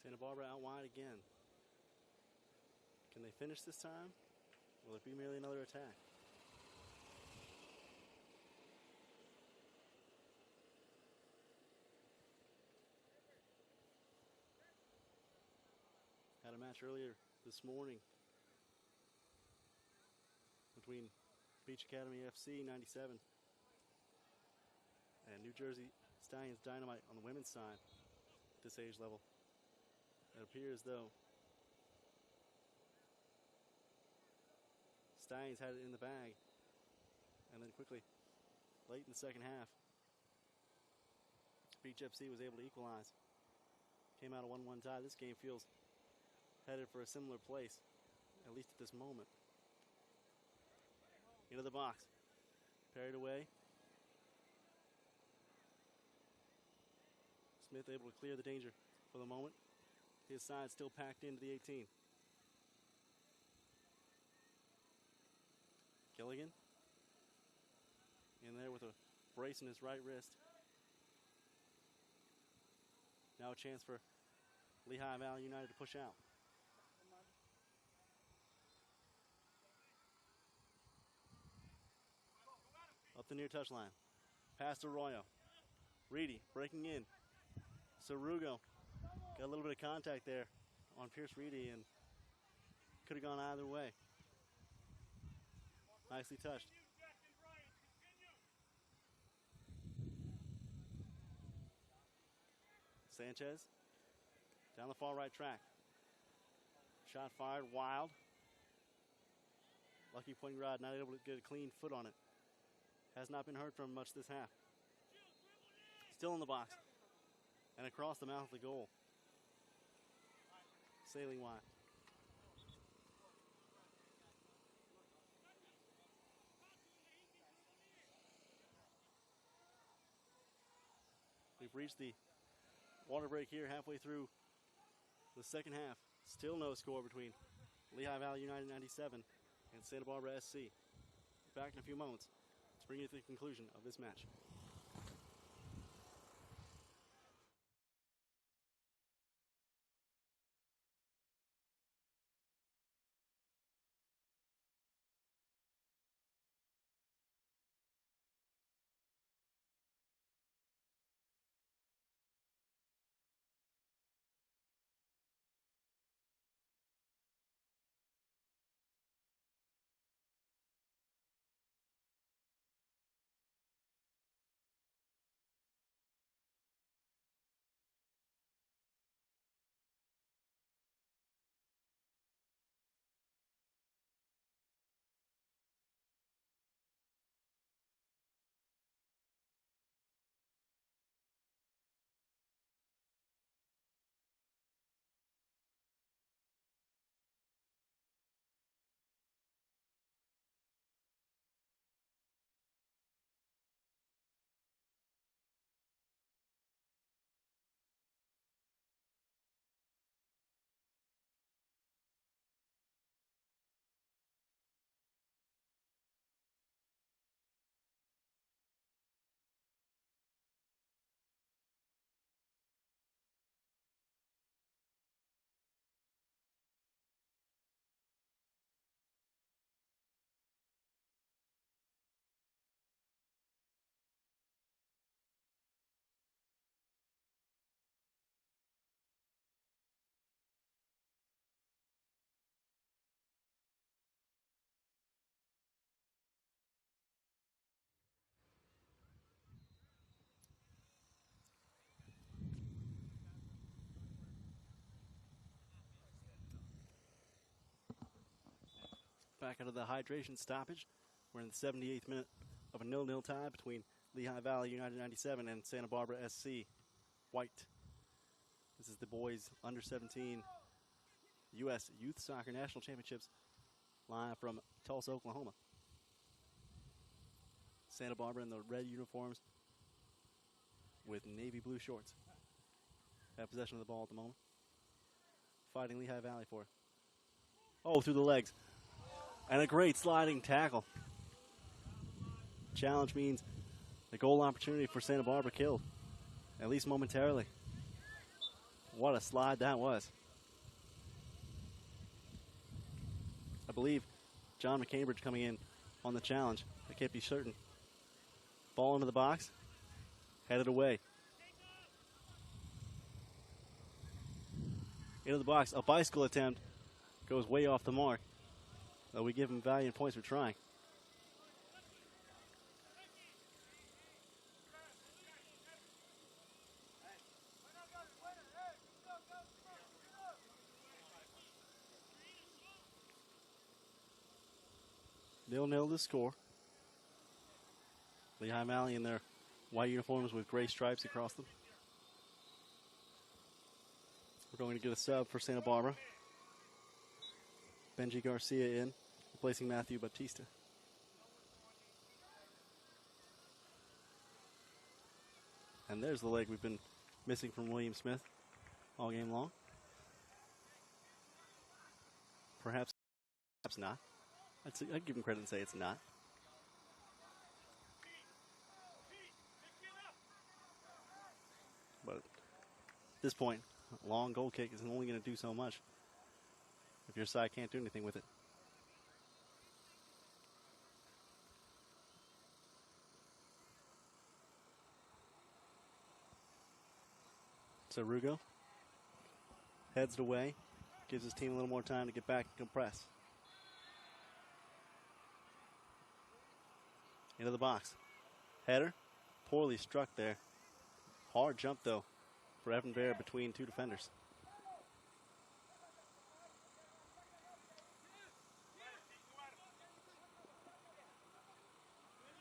Santa Barbara out wide again. Can they finish this time? Will it be merely another attack? Had a match earlier this morning between Beach Academy FC 97 and New Jersey Stallions Dynamite on the women's side at this age level. It appears though Stallions had it in the bag, and then quickly, late in the second half, Beach FC was able to equalize. Came out a 1-1 tie. This game feels headed for a similar place, at least at this moment. Into the box, parried away. Smith able to clear the danger for the moment. His side still packed into the 18. Gilligan in there with a brace in his right wrist. Now a chance for Lehigh Valley United to push out. Up the near touchline. Past Arroyo. Reedy breaking in. Sarugo got a little bit of contact there on Pierce Reedy and could have gone either way. Nicely touched. Sanchez down the far right track. Shot fired wild. Lucky Point Rod not able to get a clean foot on it. Has not been heard from much this half. Still in the box. And across the mouth of the goal. Sailing wide. We've reached the water break here halfway through the second half. Still no score between Lehigh Valley United 97 and Santa Barbara SC. Back in a few moments to bring you to the conclusion of this match. Back out of the hydration stoppage. We're in the 78th minute of a 0-0 tie between Lehigh Valley United 97 and Santa Barbara SC White. This is the boys under 17 U.S. Youth Soccer National Championships live from Tulsa, Oklahoma. Santa Barbara in the red uniforms with navy blue shorts. Have possession of the ball at the moment. Fighting Lehigh Valley for it. Oh, through the legs. And a great sliding tackle. Challenge means the goal opportunity for Santa Barbara killed, at least momentarily. What a slide that was. I believe John McCambridge coming in on the challenge. I can't be certain. Ball into the box. Headed away. Into the box. A bicycle attempt goes way off the mark. Though we give him valiant points for trying. Nil-nil the score. Lehigh Valley in their white uniforms with gray stripes across them. We're going to get a sub for Santa Barbara. Benji Garcia in, replacing Matthew Batista. And there's the leg we've been missing from William Smith all game long. Perhaps not. I'd give him credit and say it's not. But at this point, a long goal kick is only going to do so much if your side can't do anything with it. So Rugo heads it away, gives his team a little more time to get back and compress. Into the box. Header, poorly struck there. Hard jump, though, for Evan Bear between two defenders.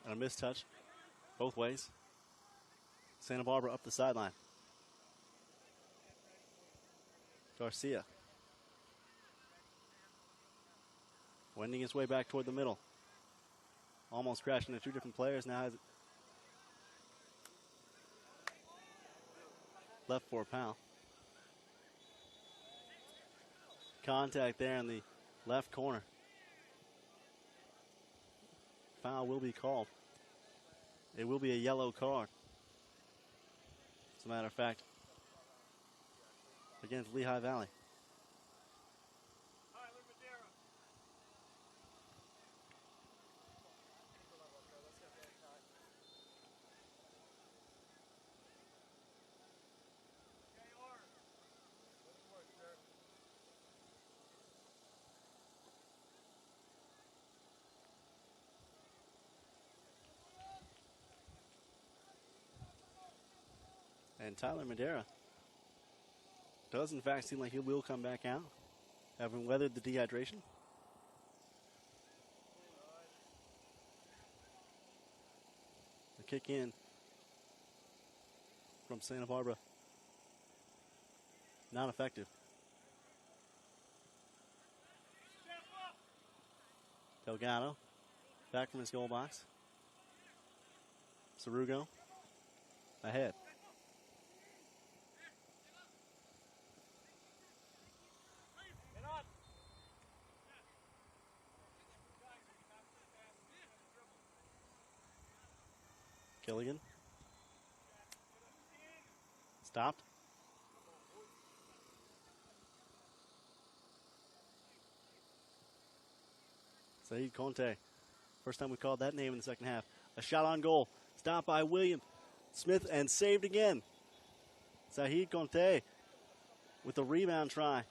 And a missed touch both ways. Santa Barbara up the sideline. Garcia. Wending his way back toward the middle. Almost crashed into two different players. Now has left for a foul. Contact there in the left corner. Foul will be called. It will be a yellow card. As a matter of fact, against Lehigh Valley. And Tyler Madera does in fact seem like he will come back out, having weathered the dehydration. The kick in from Santa Barbara, not effective. Delgado back from his goal box. Sarugo ahead. Gilligan. Stopped. Saeed Conte. First time we called that name in the second half. A shot on goal. Stopped by William Smith and saved again. Saeed Conte with the rebound try.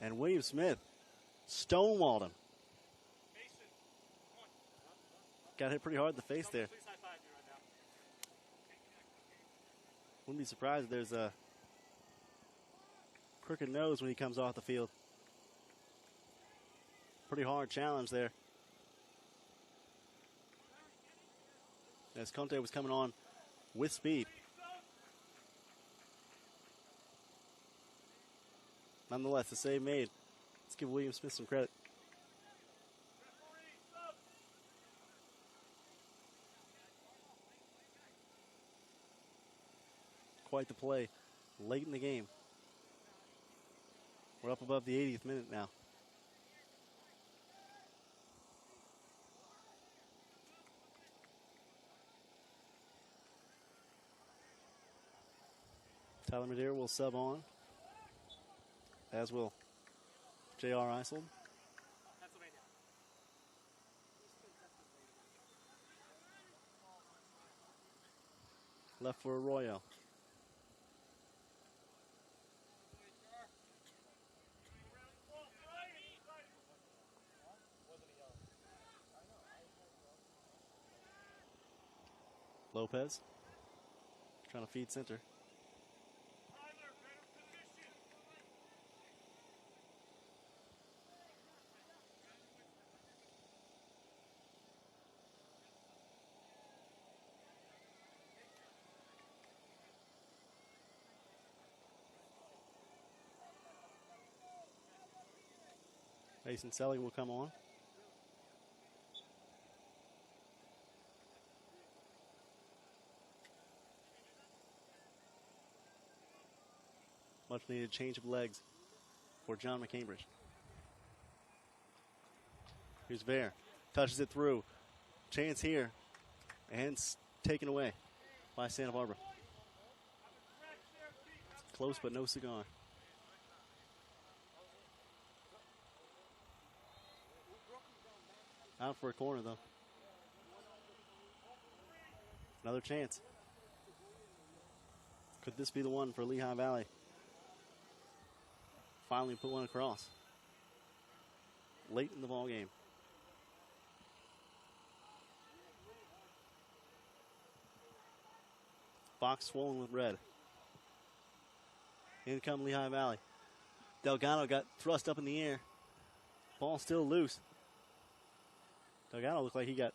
And William Smith stonewalled him. Got hit pretty hard in the face there. Wouldn't be surprised if there's a crooked nose when he comes off the field. Pretty hard challenge there. As Conte was coming on with speed. Nonetheless, the save made. Let's give William Smith some credit. Quite the play late in the game. We're up above the 80th minute now. Tyler Madera will sub on, as will J.R. Isold. Left for Arroyo. Lopez trying to feed center. Mason Selly will come on. Much needed change of legs for John McCambridge. Here's Vare. Touches it through. Chance here. And taken away by Santa Barbara. Close but no cigar. Out for a corner though. Another chance. Could this be the one for Lehigh Valley? Finally put one across. Late in the ball game. Box swollen with red. In come Lehigh Valley. Delgado got thrust up in the air. Ball still loose. Delgado looked like he got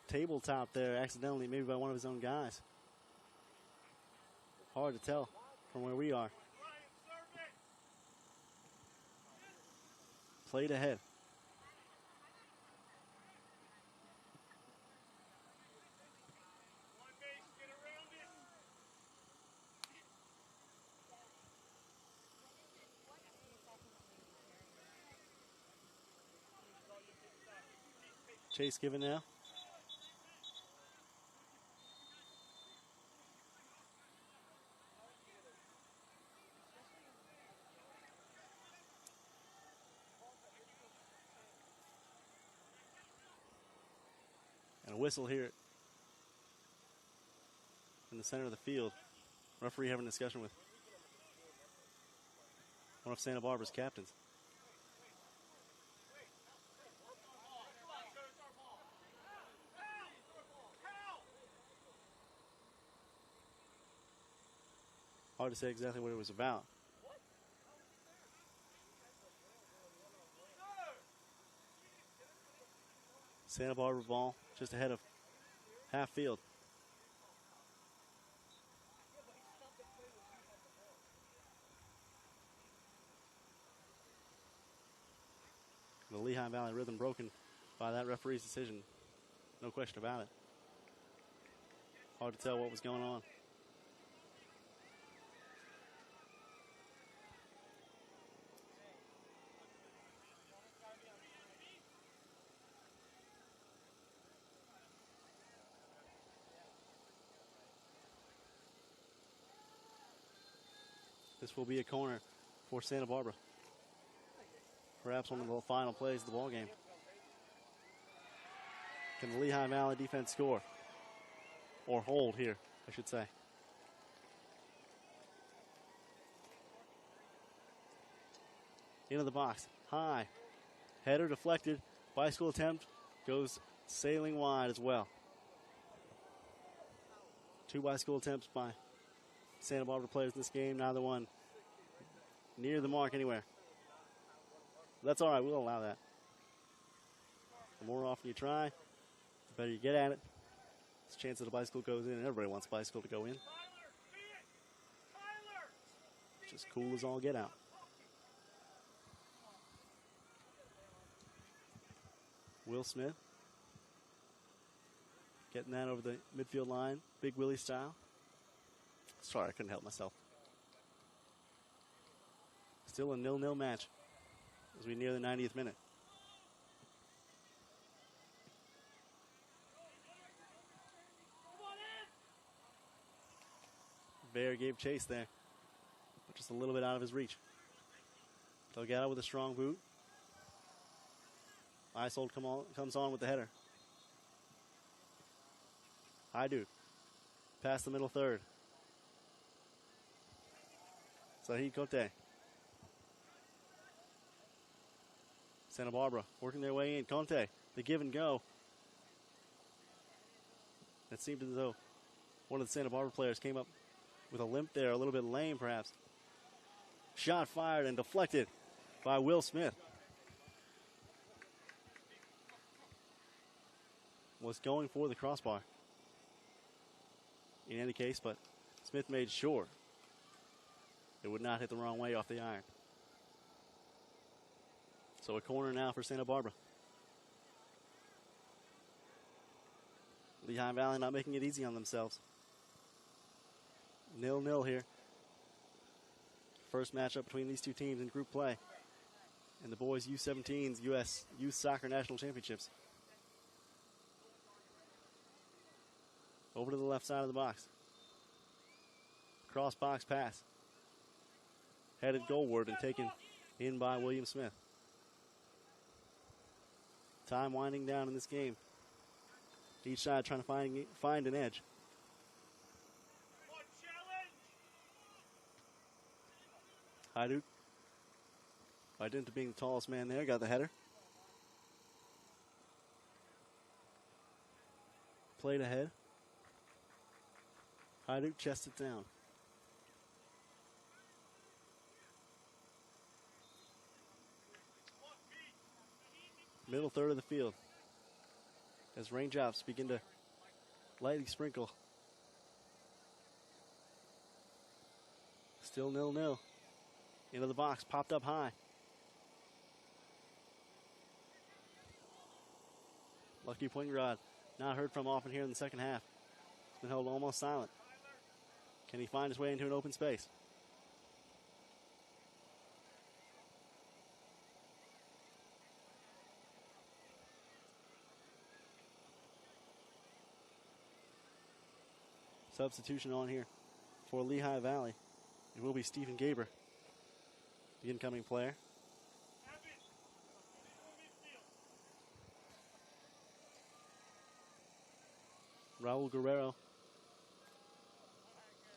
tabletop there accidentally, maybe by one of his own guys. Hard to tell from where we are. Played ahead. chase given now. And a whistle here in the center of the field. Referee having a discussion with one of Santa Barbara's captains. Hard to say exactly what it was about. Santa Barbara ball just ahead of half field. The Lehigh Valley rhythm broken by that referee's decision. No question about it. Hard to tell what was going on. This will be a corner for Santa Barbara. Perhaps one of the final plays of the ball game. Can the Lehigh Valley defense score? Or hold here, I should say. Into the box, high. Header deflected, bicycle attempt goes sailing wide as well. 2 bicycle attempts by Santa Barbara players in this game, neither one near the mark anywhere. That's all right, we'll allow that. The more often you try, the better you get at it. There's a chance that a bicycle goes in, and everybody wants a bicycle to go in. Just cool as all get out. Will Smith getting that over the midfield line, Big Willie style. Sorry, I couldn't help myself. Still a 0-0 match as we near the 90th minute. Bear gave chase there, but just a little bit out of his reach. Delgado with a strong boot. Isold comes on with the header. Hydude past the middle third. Zahid Cote. Santa Barbara working their way in. Conte, the give and go. It seemed as though one of the Santa Barbara players came up with a limp there, a little bit lame perhaps. Shot fired and deflected by Will Smith. Was going for the crossbar in any case, but Smith made sure it would not hit the wrong way off the iron. So a corner now for Santa Barbara. Lehigh Valley not making it easy on themselves. 0-0 here. First matchup between these two teams in group play in the boys U17's U.S. Youth Soccer National Championships. Over to the left side of the box. Cross box pass. Headed goalward and taken in by William Smith. Time winding down in this game. Each side trying to find an edge. Hydude, by dint of being the tallest man there, got the header. Played ahead. Hydude chests it down. Middle third of the field. As raindrops begin to lightly sprinkle. Still 0-0. Into the box, popped up high. Lucky Pointrod, not heard from often here in the second half. He's been held almost silent. Can he find his way into an open space? Substitution on here for Lehigh Valley. It will be Stephen Gaber, the incoming player. Raul Guerrero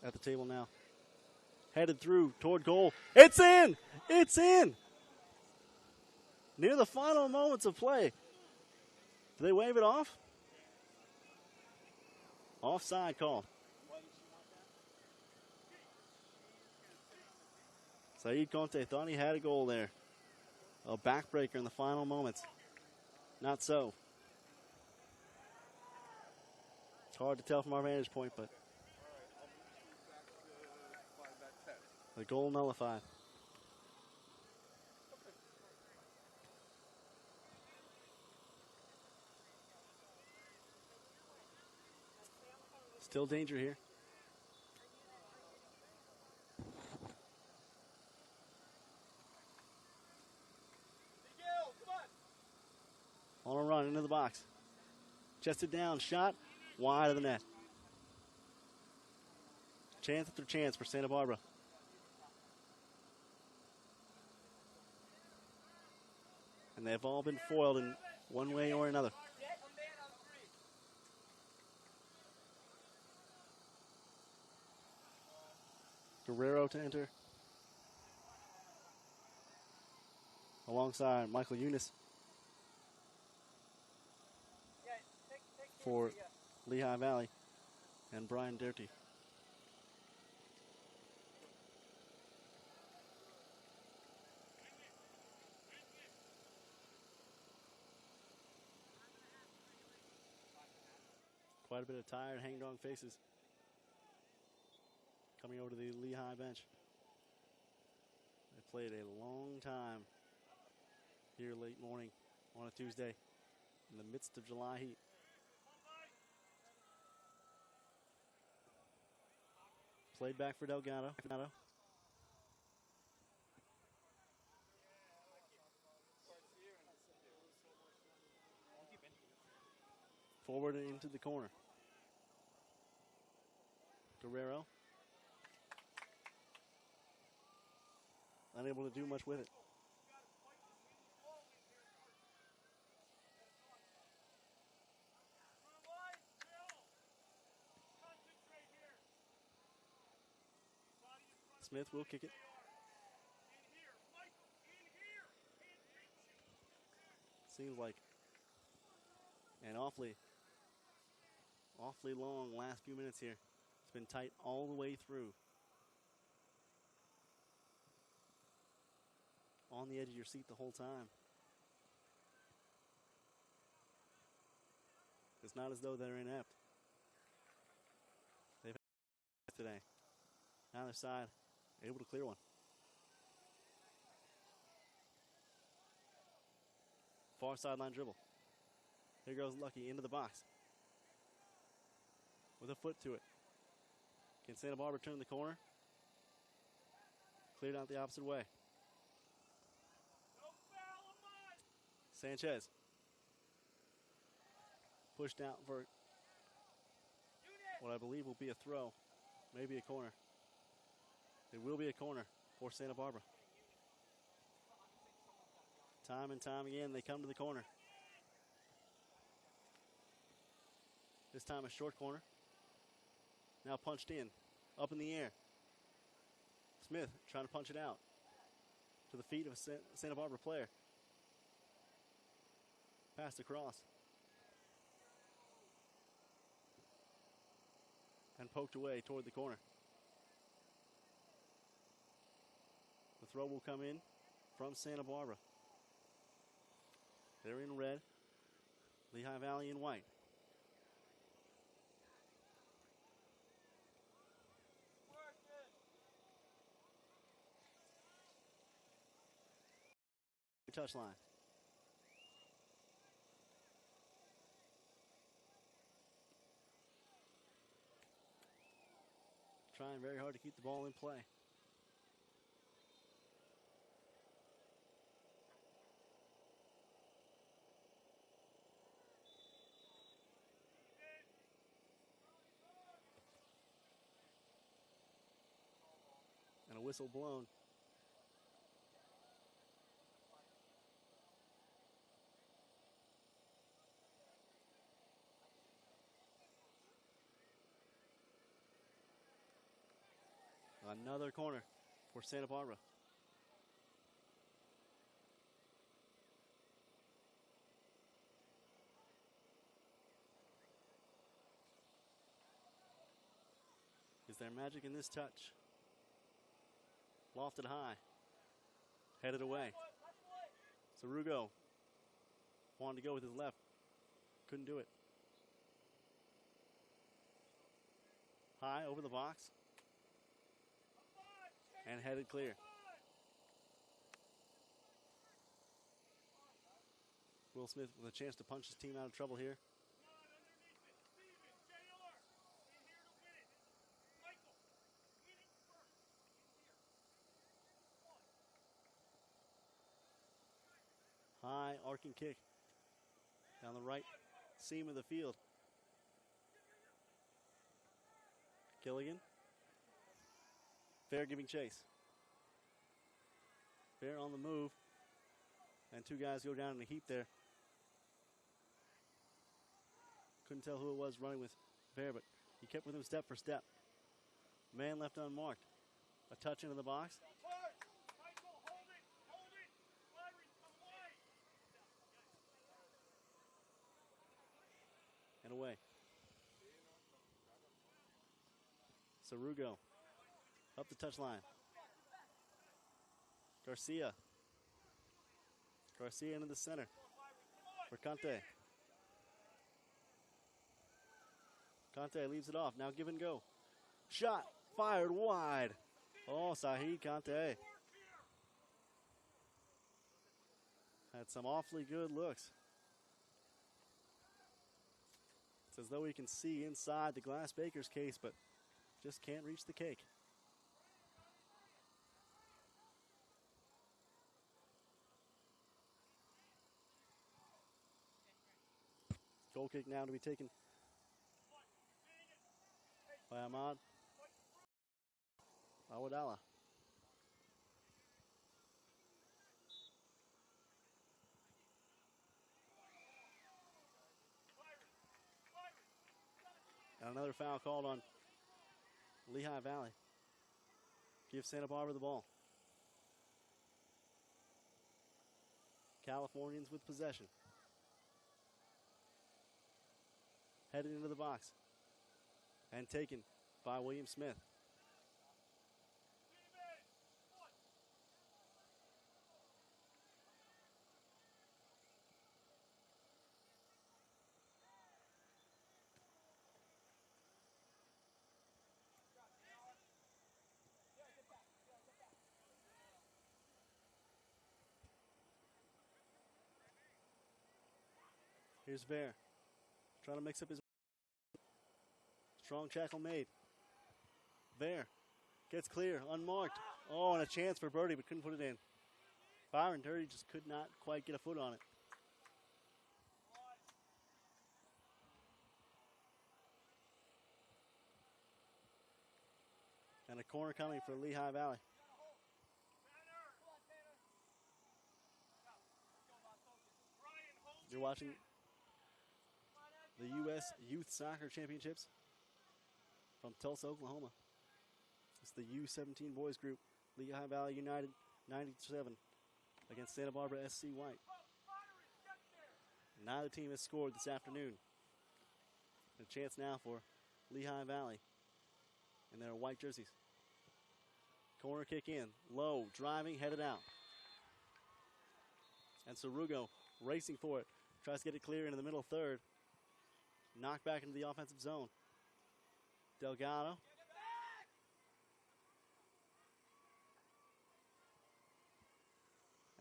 at the table now. Headed through toward goal. It's in! It's in! Near the final moments of play. Do they wave it off? Offside call. Saeed Conte thought he had a goal there. A backbreaker in the final moments. Not so. It's hard to tell from our vantage point, but the goal nullified. Still danger here. On a run into the box. Chested down, shot, wide of the net. Chance after chance for Santa Barbara. And they've all been foiled in one way or another. Guerrero to enter. Alongside Michael Eunice for Lehigh Valley and Brian Dirty. Quite a bit of tired, hang-dog faces coming over to the Lehigh bench. They played a long time here late morning on a Tuesday in the midst of July heat. Played back for Delgado. Forward and into the corner. Guerrero. Unable to do much with it. Smith will kick it. Seems like an awfully long last few minutes here. It's been tight all the way through. On the edge of your seat the whole time. It's not as though they're inept. They've had today. Either side, able to clear one. Far sideline dribble. Here goes Lucky into the box. With a foot to it. Can Santa Barbara turn the corner? Cleared out the opposite way. Sanchez. Pushed out for what I believe will be a throw. Maybe a corner. It will be a corner for Santa Barbara. Time and time again, they come to the corner. This time a short corner. Now punched in, up in the air. Smith trying to punch it out to the feet of a Santa Barbara player. Passed across. And poked away toward the corner. The throw will come in from Santa Barbara. They're in red. Lehigh Valley in white. Touchline. Trying very hard to keep the ball in play. whistle blown. Another corner for Santa Barbara. Is there magic in this touch? Lofted high. Headed away. Sarugo wanted to go with his left. Couldn't do it. High over the box. And headed clear. Will Smith with a chance to punch his team out of trouble here. High arcing kick down the right seam of the field. Gilligan. Fair giving chase. Fair on the move. And two guys go down in a heap there. Couldn't tell who it was running with Fair, but he kept with him step for step. Man left unmarked. A touch into the box. And away. Sarugo up the touchline. Garcia. Garcia into the center for Conte. Conte leaves it off. Now give and go. Shot fired wide. Oh, Sahid Conte had some awfully good looks. It's as though he can see inside the glass baker's case, but just can't reach the cake. Goal kick now to be taken by Ahmad Awadallah. And another foul called on Lehigh Valley. Give Santa Barbara the ball. Californians with possession. Headed into the box. And taken by William Smith. Here's Bear. Trying to mix up his. Strong tackle made. Bear gets clear, unmarked. Oh, and a chance for birdie, but couldn't put it in. Byron Dirty just could not quite get a foot on it. And a corner coming for Lehigh Valley. You're watching the U.S. Youth Soccer Championships from Tulsa, Oklahoma. It's the U17 boys group. Lehigh Valley United 97 against Santa Barbara SC White. Neither team has scored this afternoon. A chance now for Lehigh Valley in their white jerseys. Corner kick in, low, driving, headed out. And Sarugo racing for it. Tries to get it clear into the middle third. Knocked back into the offensive zone. Delgado.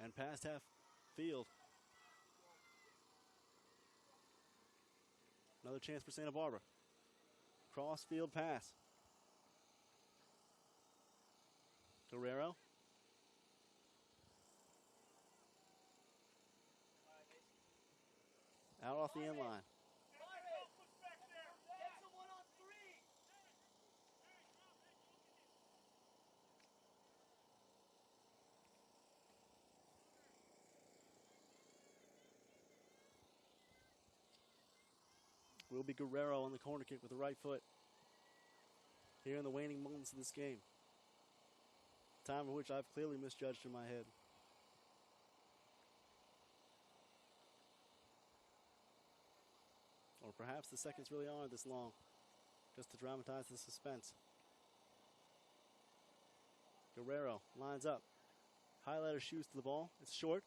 And past half field. Another chance for Santa Barbara. Cross field pass. Guerrero. Out off the end line. will be Guerrero on the corner kick with the right foot. Here in the waning moments of this game. Time for which I've clearly misjudged in my head. Or perhaps the seconds really aren't this long, just to dramatize the suspense. Guerrero lines up. Highlighter shoots to the ball. It's short.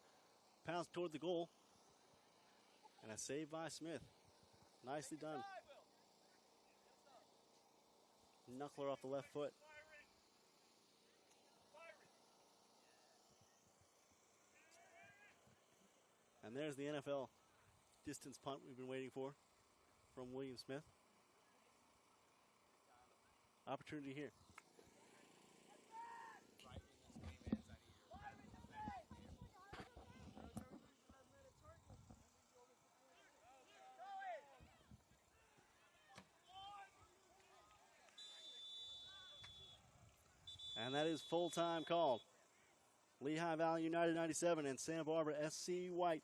Pounds toward the goal. And a save by Smith. Nicely done. Knuckler off the left foot. And there's the NFL distance punt we've been waiting for from William Smith. Opportunity here. And that is full time called. Lehigh Valley United 97 and Santa Barbara SC White